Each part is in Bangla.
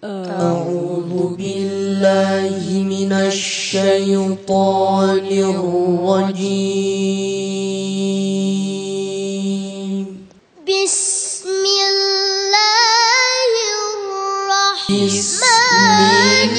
أعوذ بالله من الشيطان الرجيم. بسم الله الرحمن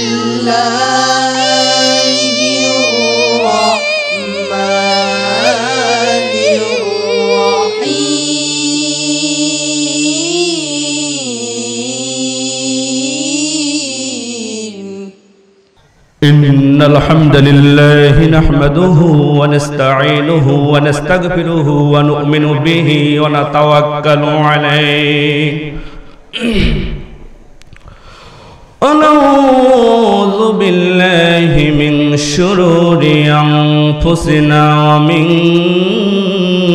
إن الحمد لله نحمده ونستعينه ونستغفره ونؤمن به ونتوكل عليه ونعوذ بالله من شرور أنفسنا ومن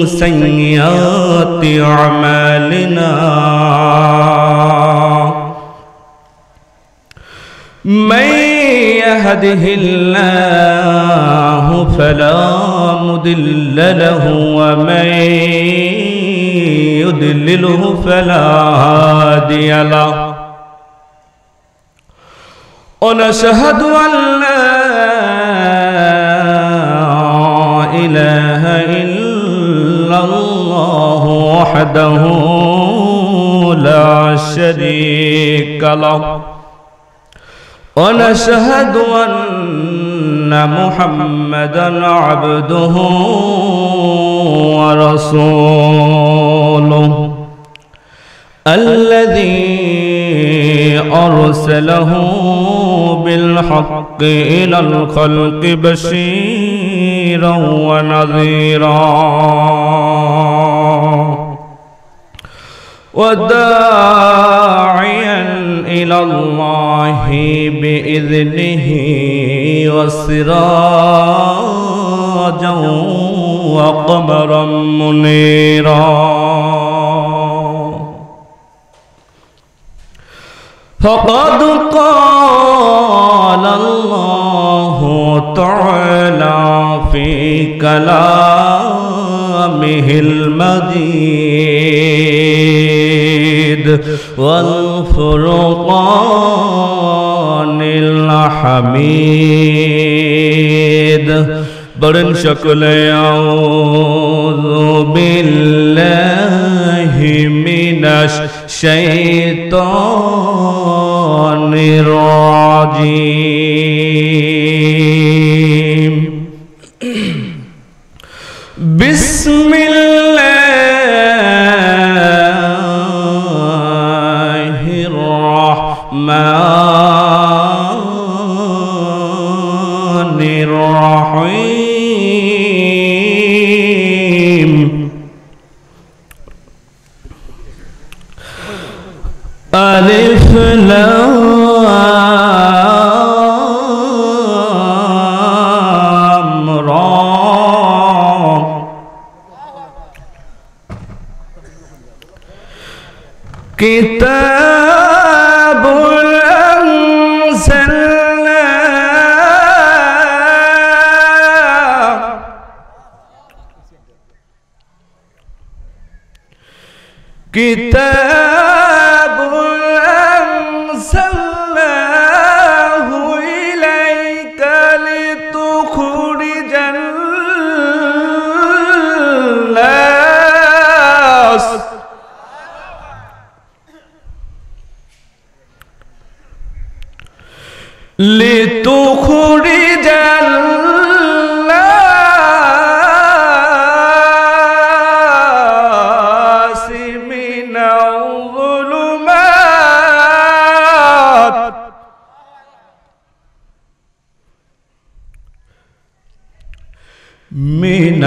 سيئات أعمالنا من يهده الله فلا مضل له ومن يضلله فلا هادي له ونشهد أن لا إله إلا الله وحده لا شريك له ونشهد أن محمدًا عبده ورسوله الذي أرسله بالحق إلى الخلق بشيرًا ونذيرًا وداعيا إلى الله بإذنه وسراجا وقمرا منيرا فقد قال الله تعالى في كلامه المجيد والفرقان الحميد برن شكل أعوذ بالله من الشيطان الرجيم بسم الله الرحمن الرحيم ألف لام را كتاب أنزلناه كتاب أنزلناه إليك لتخرج الناس لتخرج الناس من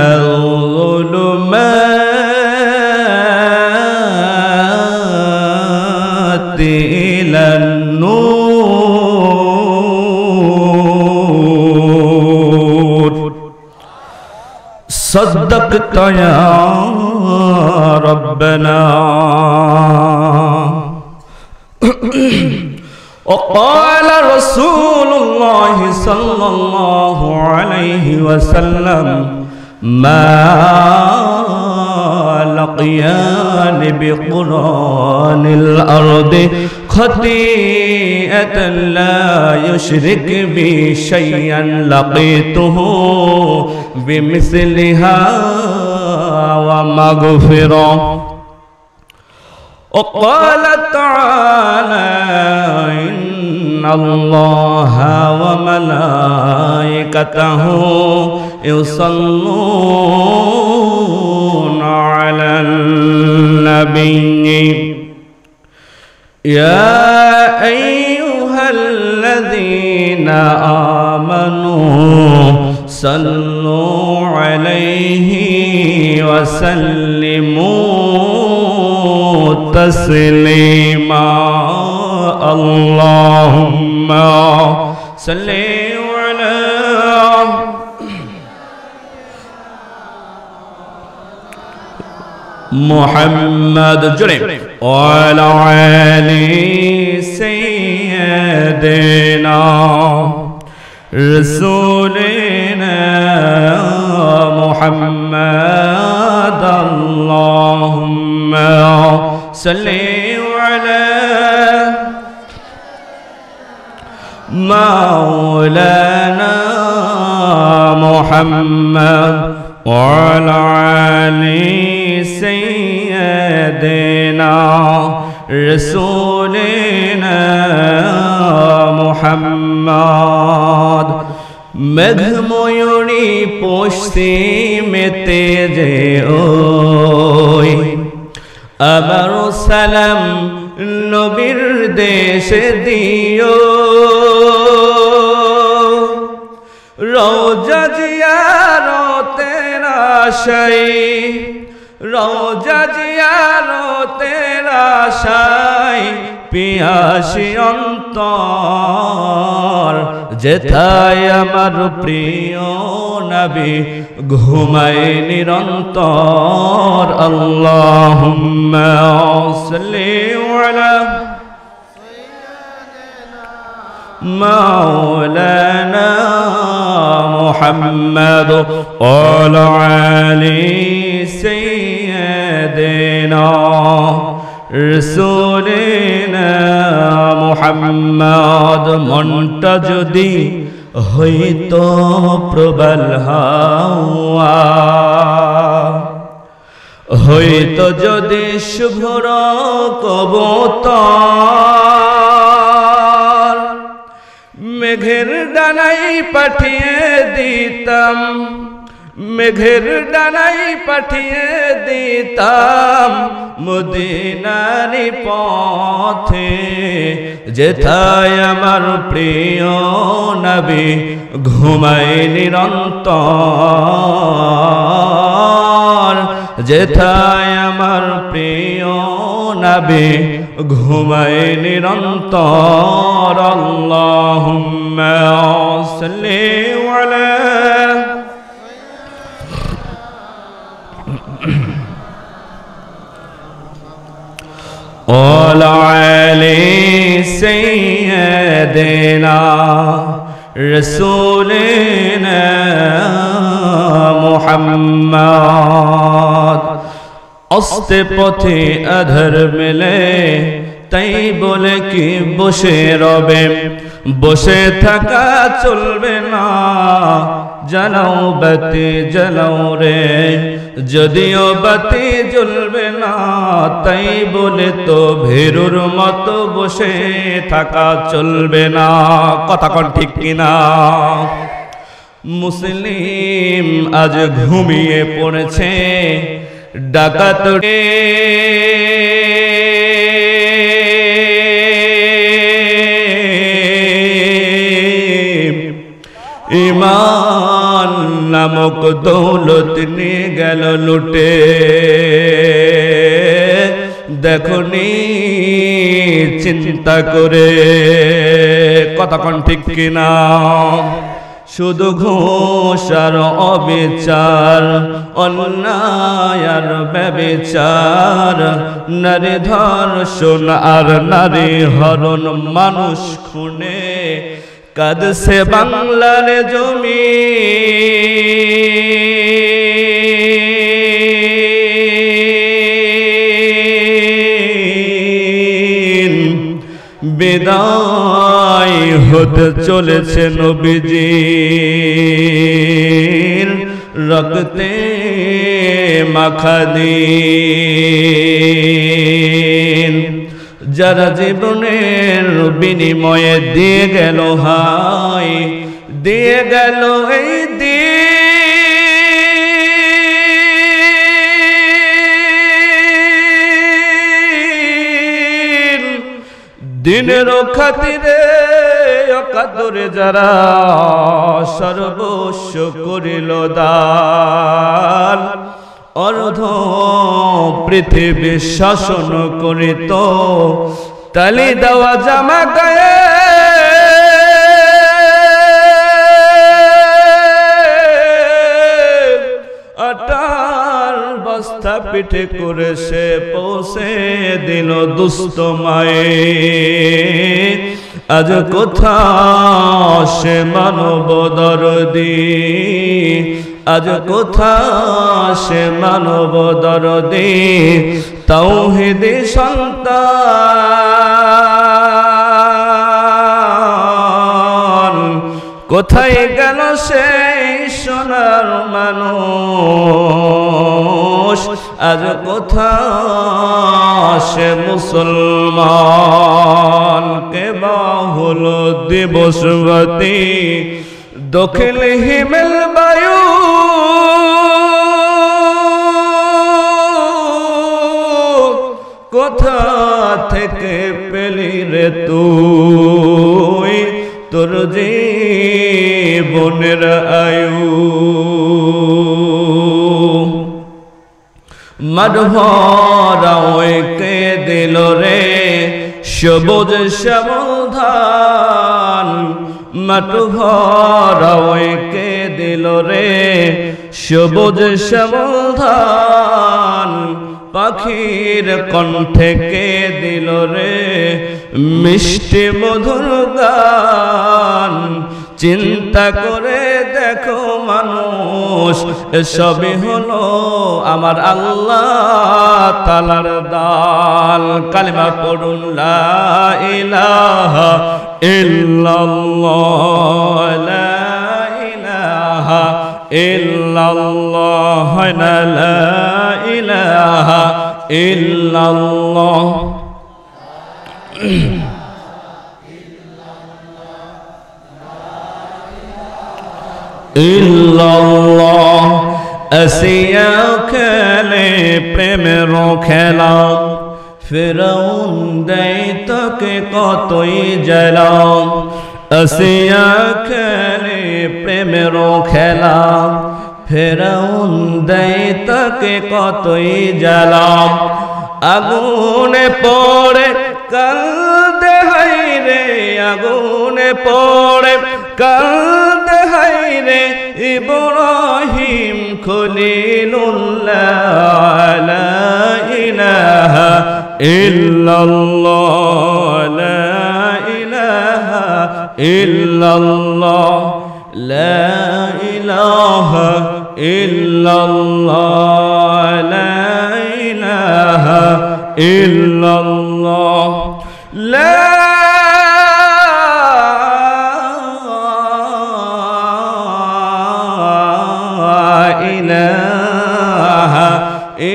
الظلمات إلى النور صدقت يا ربنا وقال رسول الله صلى الله عليه وسلم ما لقيان بقران الأرض خطيئة لا يشرك بي شيئا لقيته بمثلها ومغفرة. وقال تعالى إن الله وملائكته يصلون على النبي يا أيها الذين آمنوا صلوا عليه وسلموا تسليما. اللهم صل على محمد جريم وعلى آل سيدنا رسولنا محمد. اللهم صل على مولانا محمد وعلى آل سيدنا رسولنا محمد. মেঘময়ূরী পশ্চিমেতে যে ওই আবার সালাম নবীর দেশে দিও। রওজা জিয়ারতের আশায় রওজা জিয়ারতের আশায় পিয়াসী অন্তর যেথায় আমার প্রিয় নবী ঘুমায় নিরন্তর। আল্লাহুম্মা সাল্লি আলা মাওলানা মুহাম্মদ ওয়া আলি সাইয়্যিদিনা রাসূলিনা মুহাম্মদ। মনটা যদি হইতো প্রবল হাওয়া হইতো যদি শুভ্র কবুতর মেঘের ডানায় পাঠিয়ে দিতাম মেঘের ডানায় পাঠিয়ে দিতাম মদিনার পথে যেথায় আমার প্রিয় নবী ঘুমায় নিরন্তর যেথায় আমার প্রিয় নবী ঘুমায় নিরন্তর। আল্লাহুম্মা সাল্লি আলা وعلى آل سيدنا رسولنا محمد। আস্তে পথে আধার মেলে তাই বলে কি বসে রবে বসে থাকা চলবে না। জ্বালাও বাতি জ্বালাও রে যদিও বাতি জ্বলবে না তাই বলে তো ভেরুর মতো বসে থাকা চলবে না। কথা কোন ঠিক কিনা? মুসলিম আজ ঘুমিয়ে পড়েছে ডাকাত ইমান নামক দৌলত নিয়ে গেল লুটে। দেখনি চিন্তা করে কথা কোন ঠিক কিনা? শুধু ঘুষ আর অবিচার অন্যায় আর ব্যভিচার নারী ধর্ষণ আর নারী হরণ মানুষ খুনে কাঁদছে বাংলার জমি। বিদায় হতে চলেছে নবীজির রক্তে মাখা দিন। যারা জীবনের বিনিময়ে দিয়ে গেল হাই, দিয়ে গেল এই দিনের খাতিরে অকাতরে যারা সর্বস্ব করিল দান, অর্ধ পৃথিবী শাসন করিত তালি দেওয়া জামা গায়ে, আটার বস্তা পিঠে করে সে পৌঁছে দিল দুস্থ মায়ে। আজ কোথা সে মানব দরদি, আজ কোথা সে মানব দরদি, তাওহীদি সন্তান। কোথায় গেল সেই সোনার মানুষ, আজ কোথা সে মুসলমান। কে বাহুল দিবসবতী দখিল হিমেল বায়ু, কোথা থেকে পেলি রে তুই তোর জীবনের আয়ু। মাঠ ভরা কে দিল রে সবুজ শ্যামল ধান, মাঠ ভরা কে দিল রে সবুজ শ্যামল ধান। পাখির কণ্ঠে কে দিল রে মিষ্টি মধুর গান। চিন্তা করে দেখো মানুষ, এসবই হলো আমার আল্লাহ তাআলার দান। কালিমা পড়ুন লা ইলাহা ইল্লাল্লাহ, লা ইলাহা ইল্লাল্লাহ, লা ইলাহা ইল্লাল্লাহ। ইল্লাল্লাহ আসিয়া খেলে প্রেমের খেলা, ফিরাউন দেয় তোকে কতই জ্বালা। আসিয়া খেলে প্রেমের খেলা, ফিরাউন দেয় তোকে কতই জ্বালা। আগুনে পড়ে কাঁদে হায় রে, আগুনে পড়ে কাঁদে হায় রে ইব্রাহিম খলিলুল্লাহ। লা ইলাহা ইল্লাল্লাহ, লা ইলাহা ইল্লাল্লাহ, লা ইলাহা ইল্লাল্লাহ, লা ইলাহা ইল্লাল্লাহ, লা ইলাহা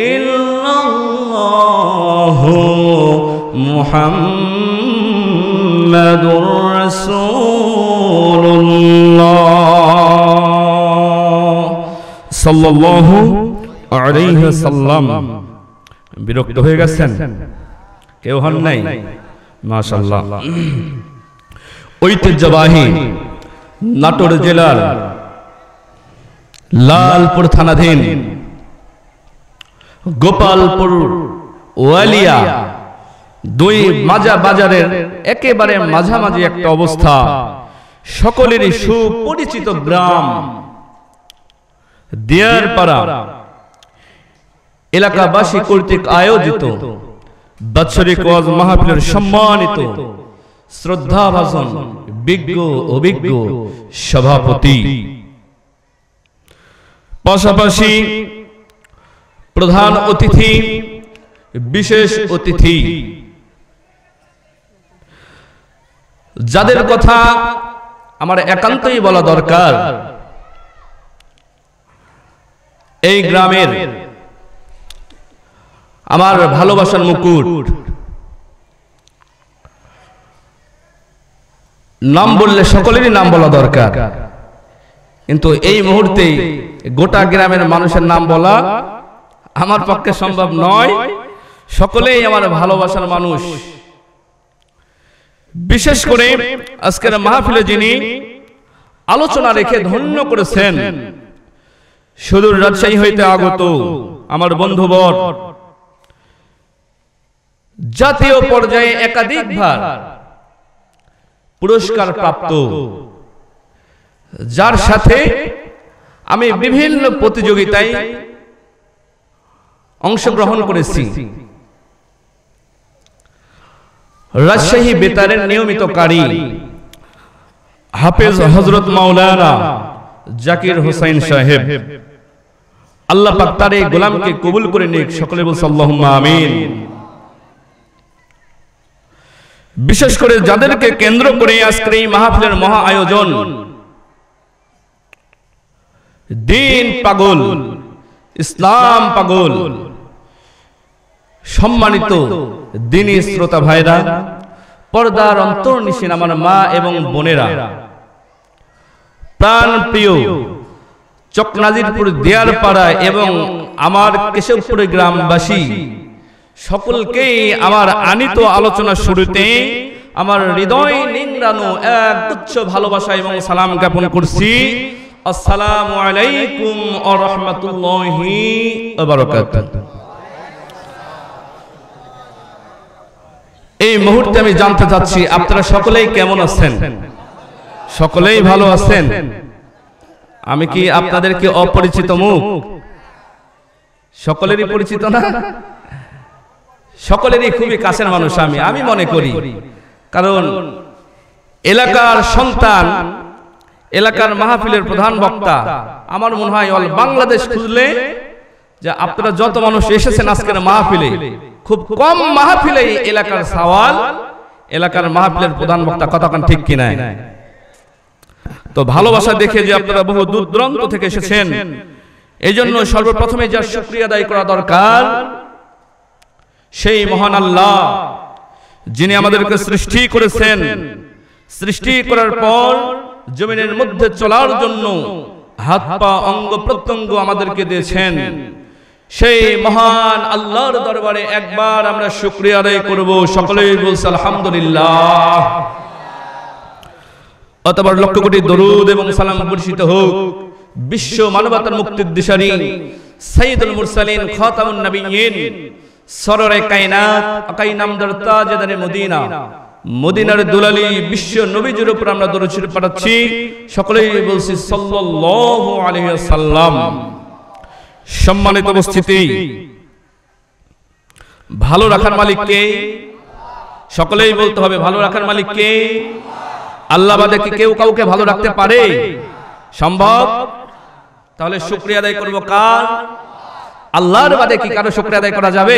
ইল্লাল্লাহ মুহাম্মাদুর রাসূলুল্লাহ সাল্লাল্লাহু আলাইহি ওয়াসাল্লাম। বিরক্ত হয়ে গেছেন? কেউ হন নাই? মাশাআল্লাহ। ঐতিহ্যবাহী নাটোর জেলার লালপুর থানাধীন গোপালপুর ওয়ালিয়া দুই মাজা বাজারের একেবারে মাঝামাঝি একটা অবস্থা, সকলেরই সুপরিচিত গ্রাম দিয়ারপাড়া এলাকাবাসী কর্তৃক আয়োজিত বাৎসরিক ওয়াজ মাহফিলের সম্মানিত শ্রদ্ধাভাজন বিজ্ঞ অভিজ্ঞ সভাপতি, পাশাপাশি প্রধান অতিথি, বিশেষ অতিথি, যাদের কথা আমার একান্তই বলা দরকার, এই গ্রামের আমার ভালোবাসার মুকুট, নাম বললে সকলেরই নাম বলা দরকার, কিন্তু এই মুহূর্তে গোটা গ্রামের মানুষের নাম বলা আমার পক্ষে সম্ভব নয়। সকলেই আমার ভালোবাসার মানুষ। বিশেষ করে আজকের মাহফিলে যিনি আলোচনা রেখে ধন্য করেছেন, সুদূর রাজশাহী হইতে আগত আমার বন্ধুবর, জাতীয় পর্যায়ে একাধিকবার পুরস্কার প্রাপ্ত, যার সাথে আমি বিভিন্ন প্রতিযোগিতায় অংশগ্রহণ করেছি, রাজশাহী বেতারের নিয়মিত কারি হাফেজ হযরত মাওলানা জাকির হোসেন সাহেব, আল্লাহ পাক তার এই গোলামকে কবুল করে নিক, সকলে বলছে আল্লাহুম্মা আমিন। বিশেষ করে যাদেরকে কেন্দ্র করে আজকের এই মাহফিলের মহা আয়োজন, দিন পাগল, ইসলাম পাগল, সম্মানিত দিনী শ্রোতা ভাইরা, পর্দার অন্তর্নিশীন আমার মা এবং বোনেরা, প্রাণ প্রিয় চকনাজিরপুর দিয়ারপাড়া এবং আমার কেশবপুর গ্রামবাসী, সকলকেই আমার আনিত আলোচনা শুরুতে আমার হৃদয় নিংড়ানো এক গুচ্ছ ভালোবাসা এবং সালাম জ্ঞাপন করছি। আসসালামু আলাইকুম ওয়া রাহমাতুল্লাহি ওয়া বারাকাতুহু। এই মুহূর্তে আমি জানতে চাচ্ছি আপনারা সকলেই কেমন আছেন? সকলেই ভালো আছেন? আমি কি আপনাদেরকে অপরিচিত মুখ? সকলেরই পরিচিত না? সকলেরই খুবই কাছের মানুষ আমি মনে করি, কারণ এলাকার সন্তান, এলাকার মাহফিলের প্রধান বক্তা, আমার মনে হয় অল বাংলাদেশ খুঁজলে যে আপনারা যত মানুষ এসেছেন আজকের মাহফিলে, খুব কম মাহফিলে এলাকার সওয়াল, এলাকার মাহফিলের প্রধান বক্তা, কতক্ষণ ঠিক কিনা? তো ভালোবাসা দেখে যে আপনারা বহু দূর দূরান্ত থেকে এসেছেন, এই জন্য সর্বপ্রথমে যার শুকরিয়া আদায় করা দরকার সেই মহান আল্লাহ, যিনি আমাদেরকে সৃষ্টি করেছেন, সৃষ্টি করার পর জমিনের মধ্যে চলার জন্য হাত পা অঙ্গ প্রত্যঙ্গ আমাদেরকে দিয়েছেন। সেই মহান আল্লাহর দরবারে একবার আমরা শুকরিয়া আদায় করব, সকলেই বলছি আলহামদুলিল্লাহ। অতঃপর লক্ষ কোটি দরুদ এবং সালাম বর্ষিত হোক বিশ্ব মানবতার মুক্তির দিশারি সাইয়্যিদুল মুরসালিন খাতামুন নবিয়্যিন সররে কায়নাত আকাই নামদার তাজদারে মদিনা, মদিনার দুলালি বিশ্ব নবীজির উপর আমরা দরুদ শরীফ পড়াচ্ছি, সকলেই বলছি সাল্লাল্লাহু আলাইহি ওয়াসাল্লাম। সম্মানিত উপস্থিতি, ভালো রাখার মালিক কে? সকলেই বলতে হবে ভালো রাখার মালিক কে? আল্লাহ বাদে কি কেউ কাউকে ভালো রাখতে পারে? সম্ভব? তাহলে শুকরিয়া আদায় করব কার? আল্লাহর বাদে কি কারো শুকরিয়া আদায় করা যাবে?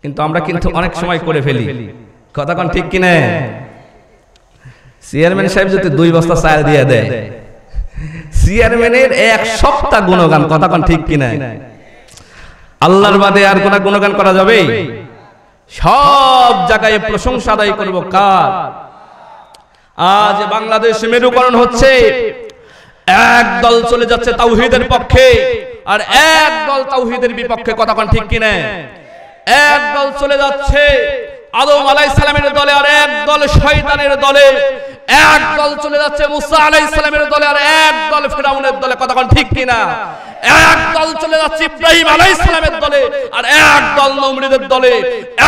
কিন্তু আমরা কিন্তু অনেক সময় করে ফেলি, কথা কোন ঠিক কিনা? চেয়ারম্যান সাহেব যদি 2 বস্তা চাল দিয়ে দেয়, চেয়ারম্যানের এক সপ্তাহ গুণগান, কথা কোন ঠিক কিনা? আল্লাহর বাদে আর কোন গুণগান করা যাবে? সব জায়গায় প্রশংসা আদায় করব কার? আজ বাংলাদেশে মেরুকরণ হচ্ছে, এক দল চলে যাচ্ছে তাওহীদের পক্ষে আর এক দল তাওহীদের বিপক্ষে, কথা কোন ঠিক কিনা? এক দল চলে যাচ্ছে আদম আলাইহিস সালামের দলে আর এক দল শয়তানের দলে, এক দল চলে যাচ্ছে মুসা আলাইহিস সালামের দলে আর এক দল ফিরাউনের দলে, কথা কোন ঠিক কিনা? এক দল চলে যাচ্ছে ইব্রাহিম আলাইহিস সালামের দলে আর এক দল নমরুদের দলে,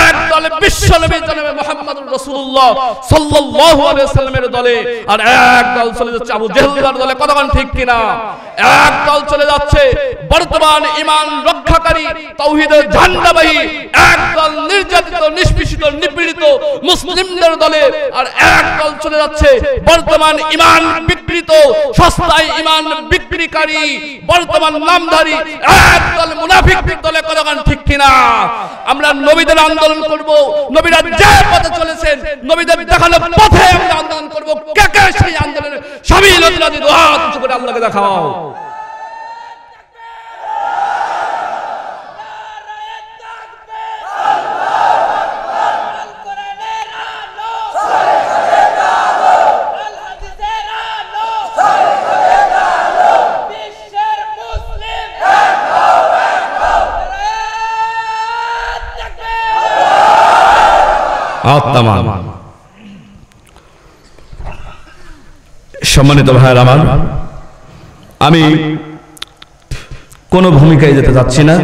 এক দল বিশ্বনবী জনাবে মুহাম্মদুর রাসূলুল্লাহ সাল্লাল্লাহু আলাইহি ওয়াসাল্লামের দলে আর এক দল চলে যাচ্ছে আবু জেহেলের দলে, কথা কোন ঠিক কিনা? এক দল চলে যাচ্ছে বর্তমান ঈমান রক্ষাকারী তাওহীদের ঝান্ডাবাহী, এক দল নির্যাতিত নিষ্পেষিত নিপীড়িত মুসলিমদের দলে আর এক দল চলে যাচ্ছে বর্তমান ঈমান বিকৃত সস্তায় ঈমান বিক্রিকারী বর্তমান নামধারী একদল মুনাফিকদের দলে কতক্ষণ ঠিক কিনা? আমরা নবীদের আন্দোলন করব, নবীরা যে পথে চলেছেন নবীদের দেখানো পথে আমরা আন্দোলন করব। কে কে সেই আন্দোলনে শামিল হতে রাজি? দুই হাত উঁচু করে আল্লাহকে দেখাও। সম্মানিত ভাইয়ের আমার, আমি কোন ভূমিকায় যেতে যাচ্ছি না,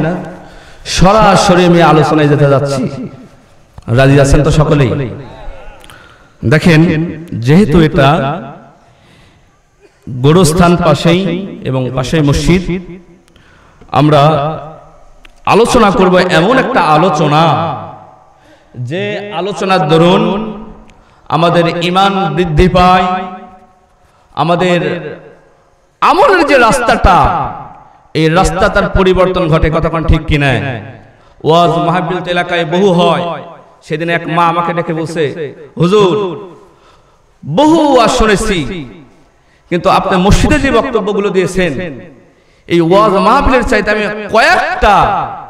সরাসরি আমি আলোচনায় যেতে যাচ্ছি। রাজি আছেন তো সকলেই? দেখেন, যেহেতু এটা গোরস্থান পাশেই এবং পাশেই মসজিদ, আমরা আলোচনা করব এমন একটা আলোচনা যে আলোচনার দরুন আমাদের ঈমান বৃদ্ধি পায়, আমাদের আমলের যে রাস্তাটা, এই রাস্তাটার পরিবর্তন ঘটে। কতক্ষণ ঠিক কিনা? ওয়াজ মাহফিল এলাকায় বহু হয়। সেদিন এক মা আমাকে ডেকে বলছে, হুজুর বহু ওয়াজ শুনেছি, কিন্তু আপনি মসজিদে যে বক্তব্যগুলো দিয়েছেন, এই ওয়াজ মাহফিলের চাইতে আমি কয়েকটা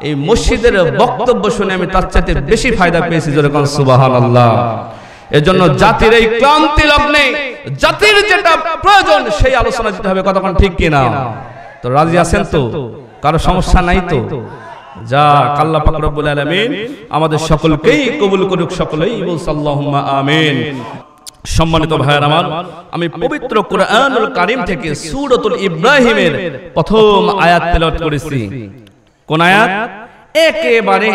এই মসজিদের বক্তব্য শুনে আমি তার চাইতে বেশি ফায়দা পেয়েছি। যেরকম সুবহানাল্লাহ। এজন্য জাতির এই ক্লান্তি লগ্নে জাতির যেটা প্রয়োজন সেই আলোচনা দিতে হবে। কতক্ষণ ঠিক কিনা? তো রাজি আছেন তো? কারো সমস্যা নাই তো? যা আল্লাহ পাক রব্বুল আলামিন আমাদের সকলকেই কবুল করুক। সকলেই বলুন আল্লাহুম্মা আমিন। সম্মানিত ভাইয়ের আমার, আমি পবিত্র কুরআনুল কারীম থেকে সূরাতুল ইব্রাহিমের প্রথম আয়াত তেলাওয়াত করেছি। কোন আয়াত? একেবারে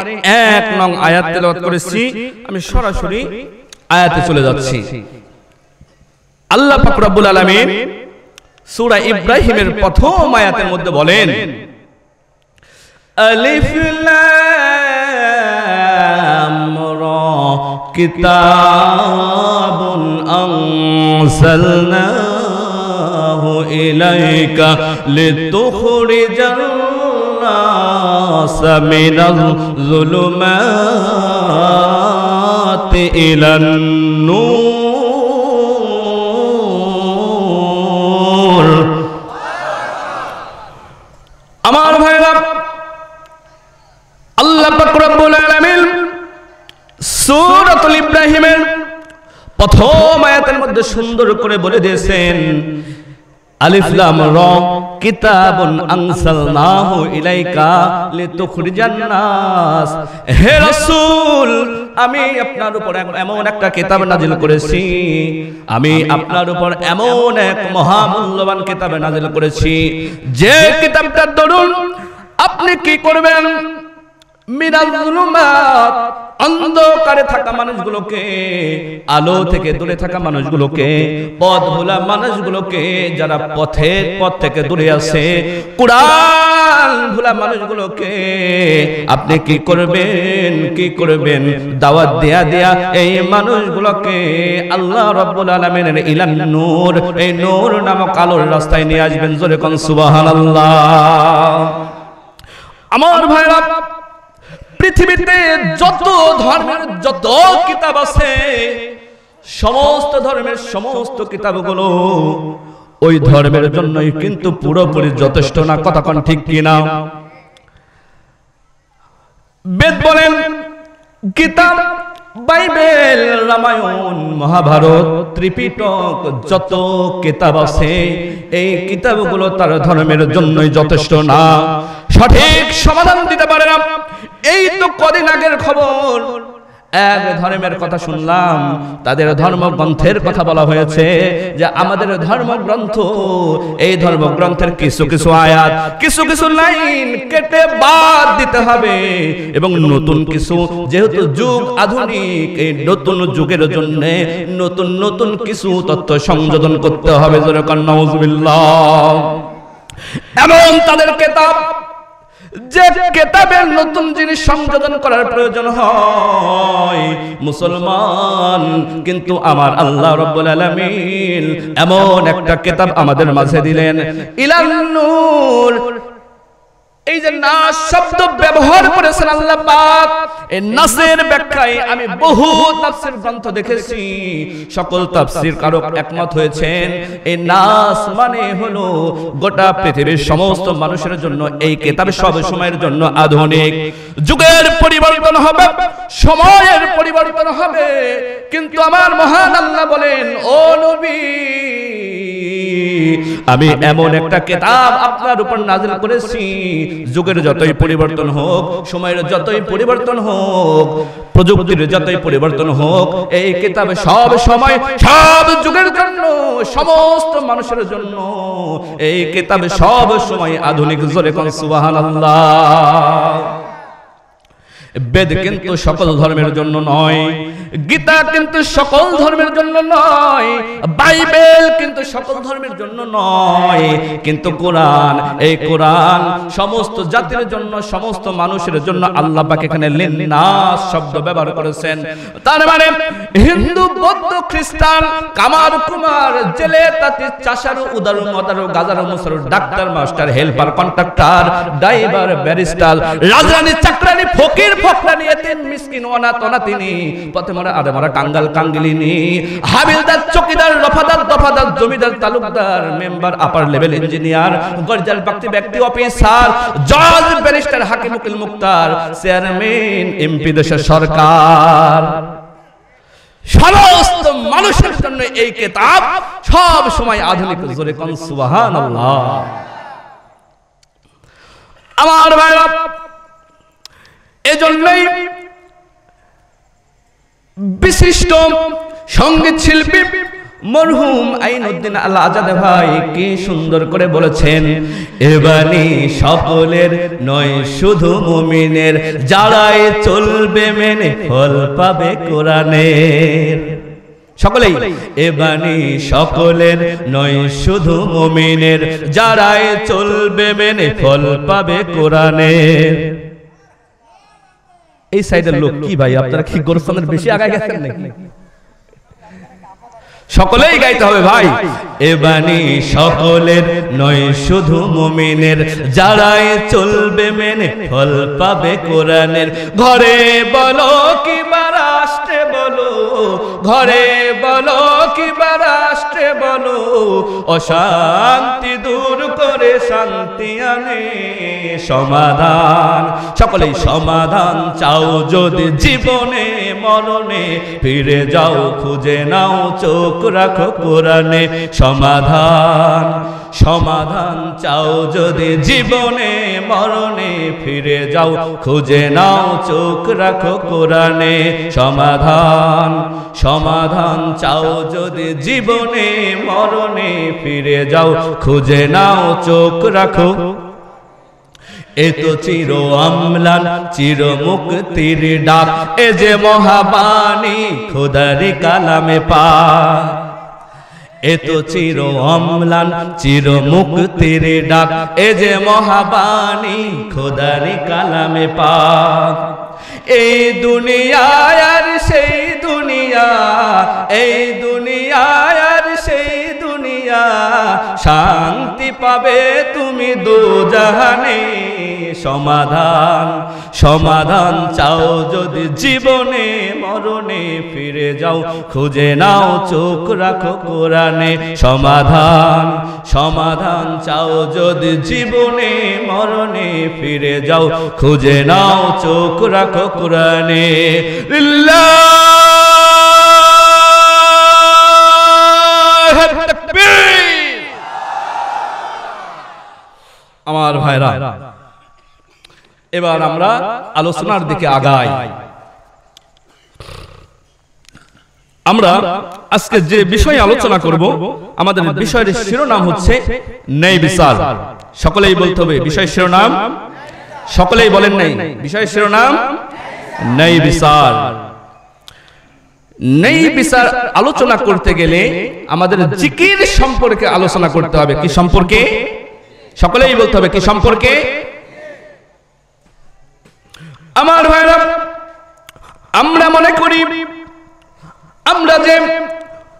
1 নং আয়াত তেলাওয়াত করেছি। আমি সরাসরি আয়াতে চলে যাচ্ছি। আল্লাহ পাক রব্বুল আলামিন সূরা ইব্রাহিমের প্রথম আয়াতের মধ্যে বলেন, আলিফ লাম রা কিতাবুন আনসালনাহু ইলাইকা লিতুখরিজান নাসা মিনাল যুলুমাতি ইলান নূর। আমার ভাইরা, আল্লাহ পাক রব্বুল আলামিন সূরাতুল ইব্রাহিমের প্রথম আয়াতের মধ্যে সুন্দর করে বলে দিয়েছেন, আলিফ লাম রা কিতাবুন আনসালনাহু ইলাইকা লিতুখরিজান নাস। হে রাসূল, আমি আপনার উপর এমন একটা কিতাব নাজিল করেছি, আমি আপনার উপর এমন এক মহামূল্যবান কিতাব নাজিল করেছি, যে কিতাবটার দরুন আপনি কি করবেন? মিনাল যুলুমাত, অন্ধকারে থাকা মানুষগুলোকে, আলো থেকে দূরে থাকা মানুষগুলোকে, পথ ভোলা মানুষগুলোকে, যারা পথ থেকে দূরে আছে, কুরআন ভোলা মানুষগুলোকে আপনি কি করবেন? দাওয়াত দেয়া এই মানুষগুলোকে আল্লাহ রাব্বুল আলামিনের ইলান নূর, এই নূর নামক আলোর রাস্তায় নিয়ে আসবেন। জোরে কোন সুবহানাল্লাহ। আমার ভাইরা, পৃথিবীতে যত ধর্মের যত কিতাব আছে, সমস্ত ধর্মের সমস্ত কিতাবগুলো ওই ধর্মের জন্যই কিন্তু পুরোপুরি যথেষ্ট না। কতক্ষণ ঠিক কিনা? বেদ বলেন, কিতাব, বাইবেল, রামায়ণ, মহাভারত, ত্রিপিটক, যত কিতাব আছে এই কিতাবগুলো তার ধর্মের জন্যই যথেষ্ট না, সঠিক সমাধান দিতে পারে না। এই তো কদিন আগের খবর, এক ধর্মের কথা শুনলাম, তাদের ধর্মগ্রন্থের কথা বলা হয়েছে যে আমাদের ধর্মগ্রন্থ, এই ধর্মগ্রন্থের কিছু কিছু আয়াত, কিছু কিছু লাইন কেটে বাদ দিতে হবে, এবং নতুন কিছু, যেহেতু যুগ আধুনিক, এই নতুন যুগের জন্য নতুন নতুন কিছু তথ্য সংযোজন করতে হবে। নাউজুবিল্লাহ। এমন তাদের কিতাব, যে কিতাবের নতুন জিনিস সংযোজন করার প্রয়োজন হয় মুসলমান, কিন্তু আমার আল্লাহ রাব্বুল আলামিন এমন একটা কিতাব আমাদের মাঝে দিলেন, ইলান নূর, এই যে নাস শব্দ ব্যবহার করেছেন আল্লাহ পাক, এই নাসের ব্যাখ্যায় আমি বহু তাফসীর গ্রন্থ দেখেছি, সকল তাফসীর কারক একমত হয়েছেন এই নাস মানে হলো গোটা পৃথিবীর সমস্ত মানুষের জন্য এই কিতাব সব সময়ের জন্য আধুনিক। যুগের পরিবর্তন হবে, সময়ের পরিবর্তন হবে, কিন্তু আমার মহান আল্লাহ বলেন, ও নবী আমি এমন একটা কিতাব আপনার উপর নাযিল করেছি, যুগের যতই পরিবর্তন হোক, সময়ের যতই পরিবর্তন হোক, প্রযুক্তির যতই পরিবর্তন হোক, এই কিতাব সব সময় সব যুগের জন্য, সমস্ত মানুষের জন্য এই কিতাব সব সময় আধুনিক। জোরে কোন সুবহানাল্লাহ। বেদ কিন্তু সকল ধর্মের জন্য নয়, গীতা কিন্তু সকল ধর্মের জন্য নয়, বাইবেল কিন্তু সকল ধর্মের জন্য নয়, কিন্তু কোরআন, এই কোরআন সমস্ত জাতির জন্য, সমস্ত মানুষের জন্য আল্লাহ পাক এখানে লিন্নাস শব্দ ব্যবহার করেছেন। তার মানে হিন্দু, বৌদ্ধ, খ্রিস্টান, কামার, কুমার, জেলে, তাঁতি, চাষার, উদার, মদার, গাজার, মুসার, doctor, master, helper, contractor, driver, barrister, রাজরানী, চাকরানী, ফকির, ফকরানী, এতিম, মিসকিন, অনাথ, অনাথিনী, পথে মরা, আদে মরা, কাঙ্গাল, কাঙ্গিলিনী, হাবিলদার, চকিদার, রফাদার, দফাদার, জমিদার, তালুকদার, মেম্বার, আপার লেভেল ইঞ্জিনিয়ার, গর্জাল ব্যক্তি, অফিসার, জজ, ব্যারিস্টার, হাকিম, উকিল, মুক্তার, চেয়ারম্যান, এমপি, দেশের সরকার, সমস্ত মানুষের জন্য এই কিতাব সব সময় আধুনিক। জোরে কোন সুবহানাল্লাহ। আমার ভাইরা, এজন্যই বিশিষ্ট সঙ্গীত শিল্পী মরহুম আইনউদ্দিন আল আজাদ ভাই কি সুন্দর করে বলেছেন, এ বাণী সকলের নয় শুধু মুমিনের, যারাই চলবে মেনে ফল পাবে কোরআনের। সকলেই, এ বাণী সকলের নয় শুধু মুমিনের, যারাই চলবে মেনে ফল পাবে কোরআনের। এই সাইডের লোক কি ভাই, আপনারা কি গোরস্থানের বেশি আগায় গেছেন নাকি? সকলেই গাইতে হবে ভাই, এ বাণী সকলের নয় শুধু মুমিনের, যারাই চলবে মেনে ফল পাবে কোরআনের। ঘরে বলো কিংবা রাষ্ট্রে বলো, ঘরে বলো কিংবা রাষ্ট্রে বলো, অশান্তি দূর করে শান্তি আনে সমাধান। সকলেই সমাধান চাও যদি জীবনে মরণে, ফিরে যাও খুঁজে নাও চোখ রাখো কোরআনে। সমাধান, সমাধান চাও যদি জীবনে মরণে, ফিরে যাও খুঁজে নাও চোখ রাখো কোরআনে। সমাধান, সমাধান চাও যদি জীবনে মরণে, ফিরে যাও খুঁজে নাও চোখ রাখো। এ তো চির অম্লান চির মুক্তির ডাক, এ যে মহাবাণী খোদার কালামে পাক। এ তো চির অম্লান চির মুক্তির ডাক, এ যে মহাবাণী খোদার কালামে পাক। এই দুনিয়া আর সেই দুনিয়া, এই দুনিয়া আর সেই দুনিয়া, শান্তি পাবে তুমি দোজাহানে। সমাধান, সমাধান চাও যদি জীবনে মরণে, ফিরে যাও খুঁজে নাও চোখ রাখো কোরআনে। সমাধান, সমাধান চাও যদি জীবনে মরণে, ফিরে যাও খুঁজে নাও চোখ রাখো কোরআনে। আমার ভাইরা, এবার আমরা আলোচনার দিকে আগাই। আমরা আজকে যে বিষয়ে আলোচনা করব, আমাদের বিষয়ের শিরোনাম হচ্ছে ন্যায় বিচার। সকলেই বলতে হবে বিষয়ের শিরোনাম, সকলেই বলেন নাই, বিষয়ের শিরোনাম ন্যায় বিচার। ন্যায় বিচার আলোচনা করতে গেলে আমাদের জিকির সম্পর্কে আলোচনা করতে হবে। কি সম্পর্কে? সকলেই বলতে হবে কি সম্পর্কে? আমার ভাইরা, আমরা মনে করি আমরা যে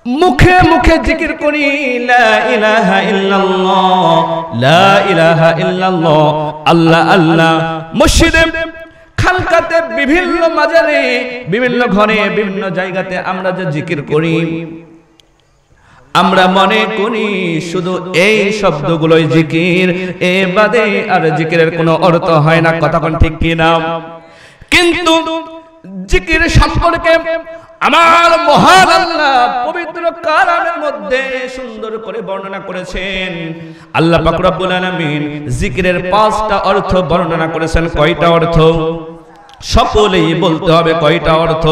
মুখে মুখে জিকির করি লা ইলাহা ইল্লাল্লাহ, লা ইলাহা ইল্লাল্লাহ, আল্লাহ আল্লাহ। মসজিদে, খানকাতে, বিভিন্ন মাজারে, বিভিন্ন ঘরে, বিভিন্ন জায়গাতে আমরা যে জিকির করি, আমরা মনে করি শুধু এই শব্দগুলোই জিকির, এ বাদে আর জিকিরের কোনো অর্থ হয় না। কথা কোন ঠিক কি না? কিন্তু জিকির সম্পর্কে আমার মহান আল্লাহ পবিত্র কালামের মধ্যে সুন্দর করে বর্ণনা করেছেন। আল্লাহ পাক রব্বুল আলামিন জিকিরের 5টা অর্থ বর্ণনা করেছেন। কয়টা অর্থ? সকলেই বলতে হবে কয়টা অর্থ?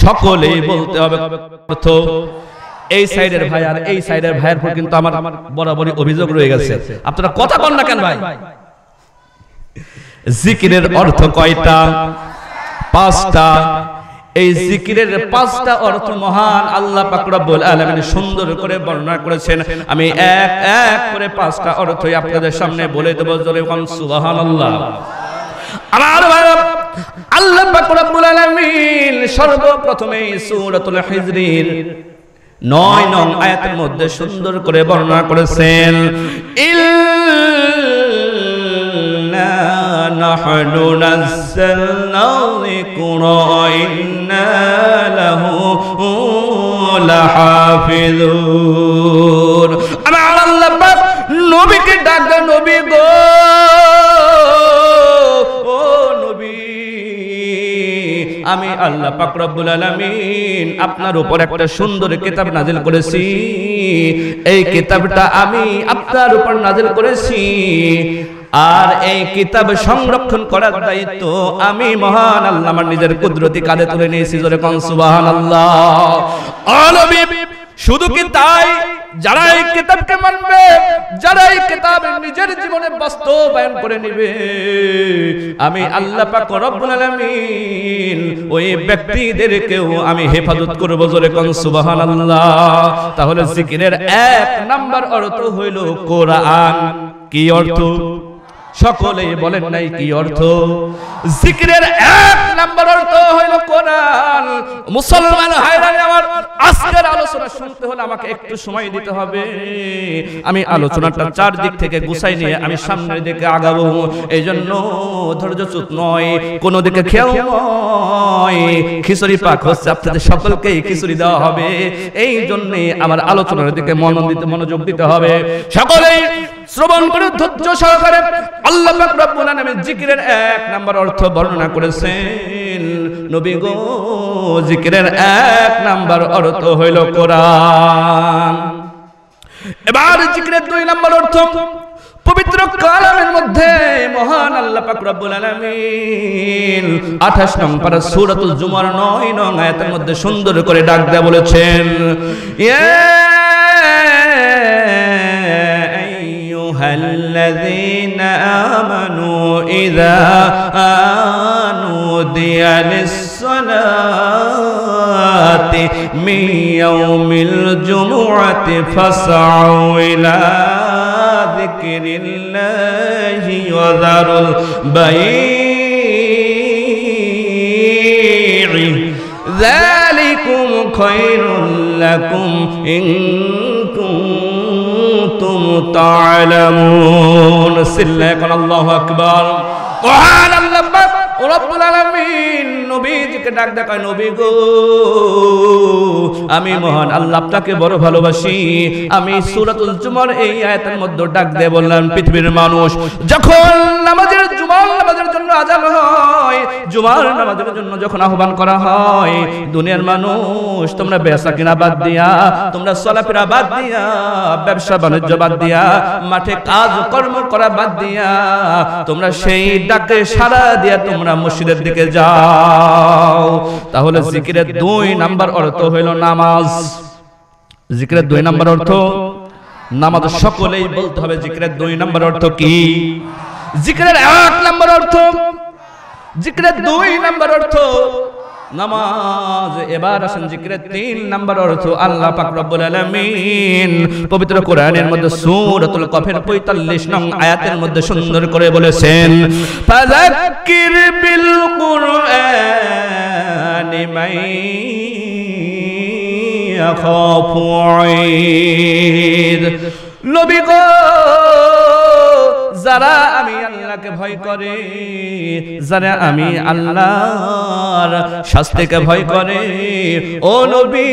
সকলেই বলতে হবে অর্থ। এই সাইডের ভাই আর এই সাইডের ভাইয়ের উপর কিন্তু আমার বরাবরই অভিযোগ রয়ে গেছে, আপনারা কথা বল না কেন ভাই? জিকিরের অর্থ কয়টা? 5টা। এই জিকিরের 5টা অর্থ মহান আল্লাহ পাক রব্বুল আলামিন সুন্দর করে বর্ণনা করেছেন। আমি এক এক করে 5টা অর্থই আপনাদের সামনে বলে দেব। জোরে বলুন সুবহানাল্লাহ। আমার ভাই, আল্লাহ পাক রব্বুল আলামিন সর্বপ্রথমে সূরাতুল হিজরের 9 নং আয়াতের মধ্যে সুন্দর করে বর্ণনা করেছেন, ইন্না নাহনু নাযালনা যিকরা ওয়া ইন্না লাহু লাহাফিজুন। আমার আল্লাহ পাক নবীকে ডাকলেন, নবী গো, ও নবী, আমি আল্লাহ পাক রব্বুল আলামিন আপনার উপর একটা সুন্দর কিতাব নাজিল করেছি। এই কিতাবটা আমি আপনার উপর নাজিল করেছি, আর এই কিতাব সংরক্ষণ করার দায়িত্ব আমি মহান আল্লাহ আমার নিজের কুদরতি কাঁধে তুলে নিয়েছি। জোরে কোন সুবহানাল্লাহ। ও নবী, শুধু কি তাই, যারা এই কিতাবকে মানবে, যারা এই কিতাব নিজের জীবনে বাস্তবায়ন করে নেবে, আমি আল্লাহ পাক রব্বুল আলামিন ওই ব্যক্তিদেরকেও আমি হেফাজত করব। জোরে কোন সুবহানাল্লাহ। তাহলে জিকিরের 1 নাম্বার অর্থ হইল কোরআন। কি অর্থ? সকলেই বলেন নাই কি অর্থ? জিকিরের 1 নাম্বার অর্থ হইল কোরআন। মুসলমান ভাইরা আমার, আজকের আলোচনা শুনতে হলে আমাকে একটু সময় দিতে হবে। আমি আলোচনাটা 4 দিক থেকে গুছাই নিয়ে আমি সামনের দিকে আগাবো। এইজন্য ধৈর্যচ্যুত নয়, কোন দিকে খেয়াল নয়। খিচুড়ি পাক হচ্ছে, আপনাদের সকলকেই খিচুড়ি দেওয়া হবে। এই জন্য আমার আলোচনার দিকে মনোযোগ দিতে হবে। সকলেই শ্রবণ করে ধৈর্য সহকারে আল্লাহ পাক রব্বুল আলামিন জিকিরের 1 নাম্বার অর্থ বর্ণনা করেছেন। নবী গো, জিকিরের 1 নাম্বার অর্থ হইল কোরআন। এবার জিকিরের 2 নাম্বার অর্থ পবিত্র কালামের মধ্যে মহান আল্লাহ পাক রব্বুল আলামিন 28 নং পারা সূরাতুল জুমার 9 নং আয়াতের মধ্যে সুন্দর করে ডাক দেয়া বলেছেন, الذين آمنوا إذا نودي للصلاة من يوم الجمعة فاسعوا إلى ذكر الله وذروا البيع ذلكم خير لكم إن كنتم تعلمون। সিল্লাহ আল্লাহু আকবার। মহান আল্লাহ পাক রব্বুল আলামিন নবীকে ডাক দেয়, নবী গো, আমি মহান আল্লাহ আপনাকে বড় ভালোবাসি। আমি সূরাতুল জুমার এই আয়াতের মধ্যে ডাক দিয়ে বললাম, পৃথিবীর মানুষ যখন জুমার নামাজের জন্য আযান হয়, জুমার নামাজের জন্য যখন আহ্বান করা হয়, দুনিয়ার মানুষ তোমরা বেচা কিনা বাদ দিয়া, তোমরা চলাফেরা বাদ দিয়া, ব্যবসা বাণিজ্য বাদ দিয়া, মাঠে কাজ কর্ম করা বাদ দিয়া, তোমরা সেই ডাকে সাড়া দিয়া তোমরা মসজিদের দিকে যাও। তাহলে জিকিরের 2 নাম্বার অর্থ হইল নামাজ। জিকিরের 2 নাম্বার অর্থ নামাজ। সকলেই বলতে হবে জিকিরের 2 নাম্বার অর্থ কি? জিকিরের 1 নাম্বার অর্থ, জিকিরের 2 নাম্বার অর্থ নামাজ। এবার আসেন জিকিরের 3 নাম্বার অর্থ। আল্লাহ পাক রব্বুল আলামিন পবিত্র কোরআনের মধ্যে সূরাতুল কফের 45 নং আয়াতের মধ্যে সুন্দর করে বলেছেন, ফাযাক্কির বিল কুরআনি মান يخاف وعيد নবী গো যারা আমি আল্লাহকে ভয় করে, যারা আমি আল্লাহর শাস্তিকে ভয় করে, ও নবী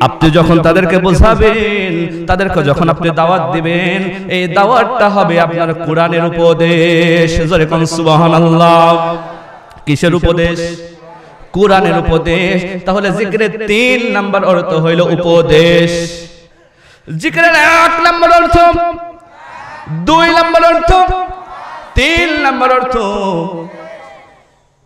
আপনি যখন তাদেরকে বোঝাবেন, তাদেরকে যখন আপনি দাওয়াত দিবেন, এই দাওয়াতটা হবে আপনার কোরআনের উপদেশ। জোরে কোন সুবহানাল্লাহ। কিসের উপদেশ? কোরআনের উপদেশ। তাহলে জিকিরের 3 নাম্বার অর্থ হইল উপদেশ। জিকিরের 1 নাম্বার অর্থ, 2 নাম্বার অর্থ, 3 নাম্বার অর্থ।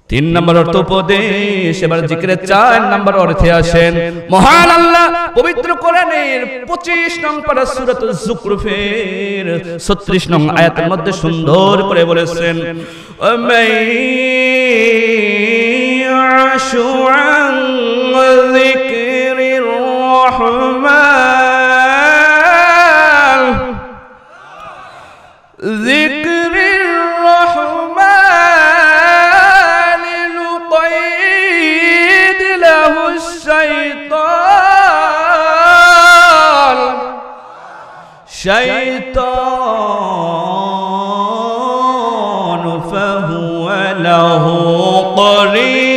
3 নাম্বার অর্থ উপদেশ। এবার জিকিরের 4 নাম্বার অর্থে আসেন। মহান আল্লাহ পবিত্র কোরআনের 25 নং পারা সূরাতুল যুখরুফের 36 নং আয়াতের মধ্যে সুন্দর করে বলেছেন, আশু আন যিকরির রহমান, যিকরির রহমান নুকাইদ লাহু শাইতান, শাইতান ফাহুয়া লাহু করিন।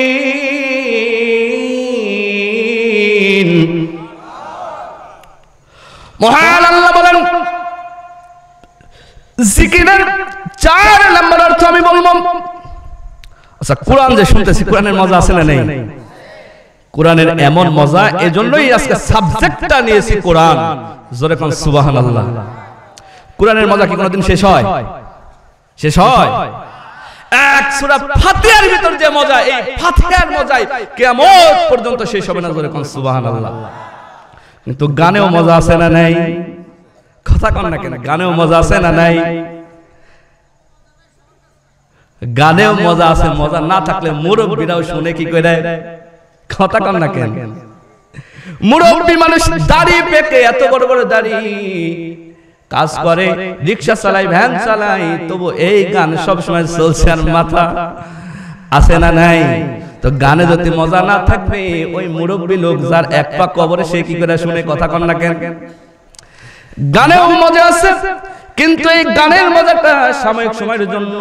মহান আল্লাহ বলেন জিকিরের 4 নাম্বার অর্থ আমি বলবো। আচ্ছা, কোরআন যে শুনতেছি, কোরআনের মজা আছে না নেই? কোরআনের এমন মজা, এজন্যই আজকে সাবজেক্টটা নিয়েছি কোরআন। জোরে কোন সুবহানাল্লাহ। কোরআনের মজা কি কোনোদিন শেষ হয়? শেষ হয়? এক সূরা ফাতিহার ভিতর যে মজা, এই ফাতিহার মজাই কিয়ামত পর্যন্ত শেষ হবে না। জোরে কোন সুবহানাল্লাহ। কিন্তু গানেও মজা আছে না নাই? কথা কন না কেন? গানেও মজা আছে না নাই? গানেও মজা আছে। মজা না থাকলে মুরব্বীরাও শুনে কি করে? কথা কন না কেন? মুরব্বী মানুষ দাড়ি পেকে, এত বড় বড় দাড়ি, কাজ করে, রিকশা চালাই, ভ্যান চালাই, তবু এই গান সব সময় চলছে আর মাথা আছে না নাই? তো গানে যদি মজা না থাকবে, ওই মুরব্বী লোক যার এক পা কবরে, সে কি করে শুনে? কথা কন না কেন? গানেও মজা আছে, কিন্তু এই গানের মজাটা সাময়িক সময়ের জন্য।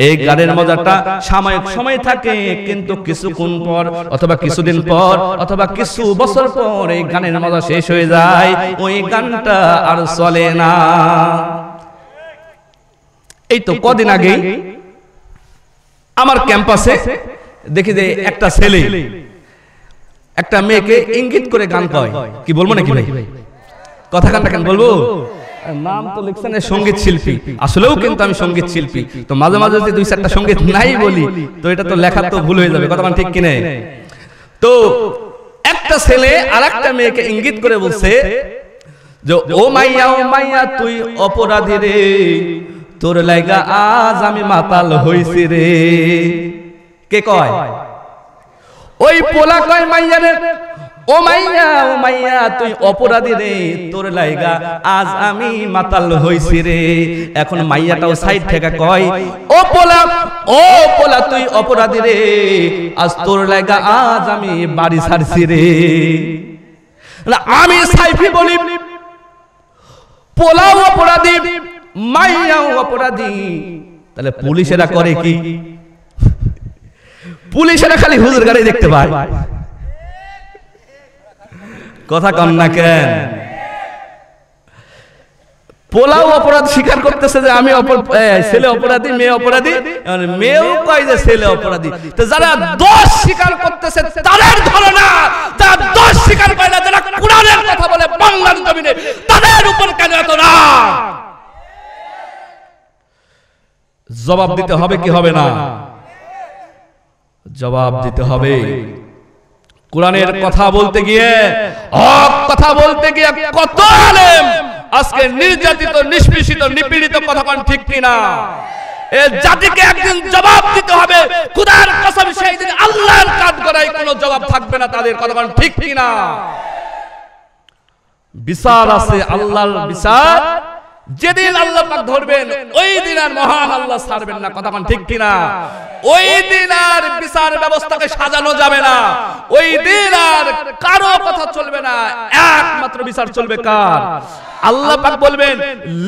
এই গানের মজাটা সাময়িক সময় থাকে, কিন্তু কিছুক্ষণ পর অথবা কিছুদিন পর অথবা কিছু বছর পর এই গানের মজা শেষ হয়ে যায়, ওই গানটা আর চলে না। এই তো কদিন আগে আমার ক্যাম্পাসে দেখি যে একটা ছেলে একটা মেয়েকে ইঙ্গিত করে গান কয়। কি বলবো নাকি ভাই? কথা কানটা কেন বলবো? নাম তো লিখছেন সঙ্গীত শিল্পী, আসলেও কিন্তু আমি সঙ্গীত শিল্পী। তো মাঝে মাঝে যদি 2-4টা সঙ্গীত নাই বলি, তো এটা তো লেখা তো ভুল হয়ে যাবে। কথা ঠিক কিনে? তো একটা ছেলে আর একটা মেয়েকে ইঙ্গিত করে বলছে যে, ও মাইয়া তুই অপরাধী রে, তোর লাইগা আজ আমি মাতাল হইছি রে। কে কয়? ওই পোলা কয় মাইয়া রে, ও মাইয়া তুই অপরাধী রে, তোর লাইগা আজ আমি মাতাল হইছি রে। এখন মাইয়াটাও সাইড থেকে কয়, ও পোলা তুই অপরাধী রে, আজ তোর লাইগা আজ আমি বাড়ি ছাড়ছি রে। আমি সাইফি বলি, পোলাও অপরাধী, মাইয়াও অপরাধী, তাহলে পুলিশেরা করে কি? পুলিশেরা খালি হুজুর গাড়ি দেখতে পায়। কথা কন না কেন? পোলাও অপরাধ স্বীকার করতেছে যে আমি ছেলে অপরাধী, মেয়ে অপরাধী, মেয়েও কয় যে ছেলে অপরাধী। তো যারা দোষ স্বীকার করতেছে তাদের ধরো না, যারা দোষ স্বীকার করে না, যারা কোরআনের কথা বলে বাংলার জমিনে, তাদের উপর কেন এত না? জবাব দিতে হবে কি হবে না? জবাব দিতে হবে। কোরআনের কথা বলতে গিয়ে, হক কথা বলতে গিয়ে কত আলেম আজকে নির্যাতিত, নিষ্পেষিত, নিপীড়িত। কথা কোন ঠিক কিনা? এই জাতিকে একদিন জবাব দিতে হবে। খোদার কসম, সেই দিন আল্লাহর কাঠগড়ায় কোনো জবাব থাকবে না তাদের। কথা কোন ঠিক কিনা? বিচার আছে, আল্লাহর বিচার যেদিন আল্লাহ পাক ধরবেন ওই দিন আর মহান আল্লাহ ছাড়বেন না, কথা ঠিক কিনা? ওই দিন আর বিচার ব্যবস্থাকে সাজানো যাবে না, ওই দিন আর কারো কথা চলবে না, একমাত্র বিচার চলবে কার? আল্লাহ পাক বলবেন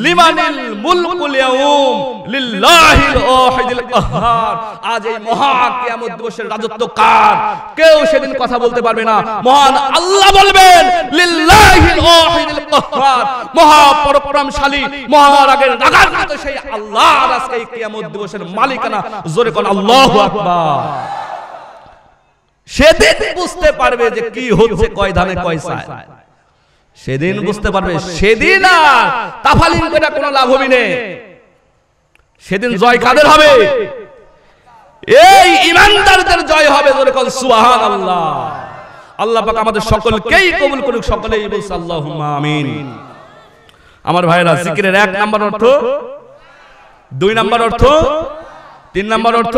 লিমানিল মুলকুল ইয়াউম লিল্লাহিল ওয়াহিদিল কাহ্হার। আজ এই মহা কিয়ামত দিবসের রাজত্ব কার? কেউ সেদিন কথা বলতে পারবে না। মহান আল্লাহ বলবেন লিল্লাহিল ওয়াহিদিল কাহ্হার, মহা পরাক্রমশালী, মহারাগের রাগান্বিত সেই আল্লাহ আজকে এই কিয়ামত দিবসের মালিকানা। জোরে কোন আল্লাহু আকবার। সেদিন বুঝতে পারবে যে কি হচ্ছে, কয় ধানে কয় চায়, সেদিন বুঝতে পারবে। সেদিন আর তাফালিং করে কোনো লাভ হবে না। সেদিন জয় কাদের হবে? এই ঈমানদারদের জয় হবে। জোরে কোন সুবহানাল্লাহ। আল্লাহ পাক আমাদের সকলকেই কবুল করুক, সকলেই বলছে আল্লাহুম্মা আমিন। আমার ভাইরা, জিকিরের 1 নাম্বার অর্থ, 2 নাম্বার অর্থ, 3 নাম্বার অর্থ,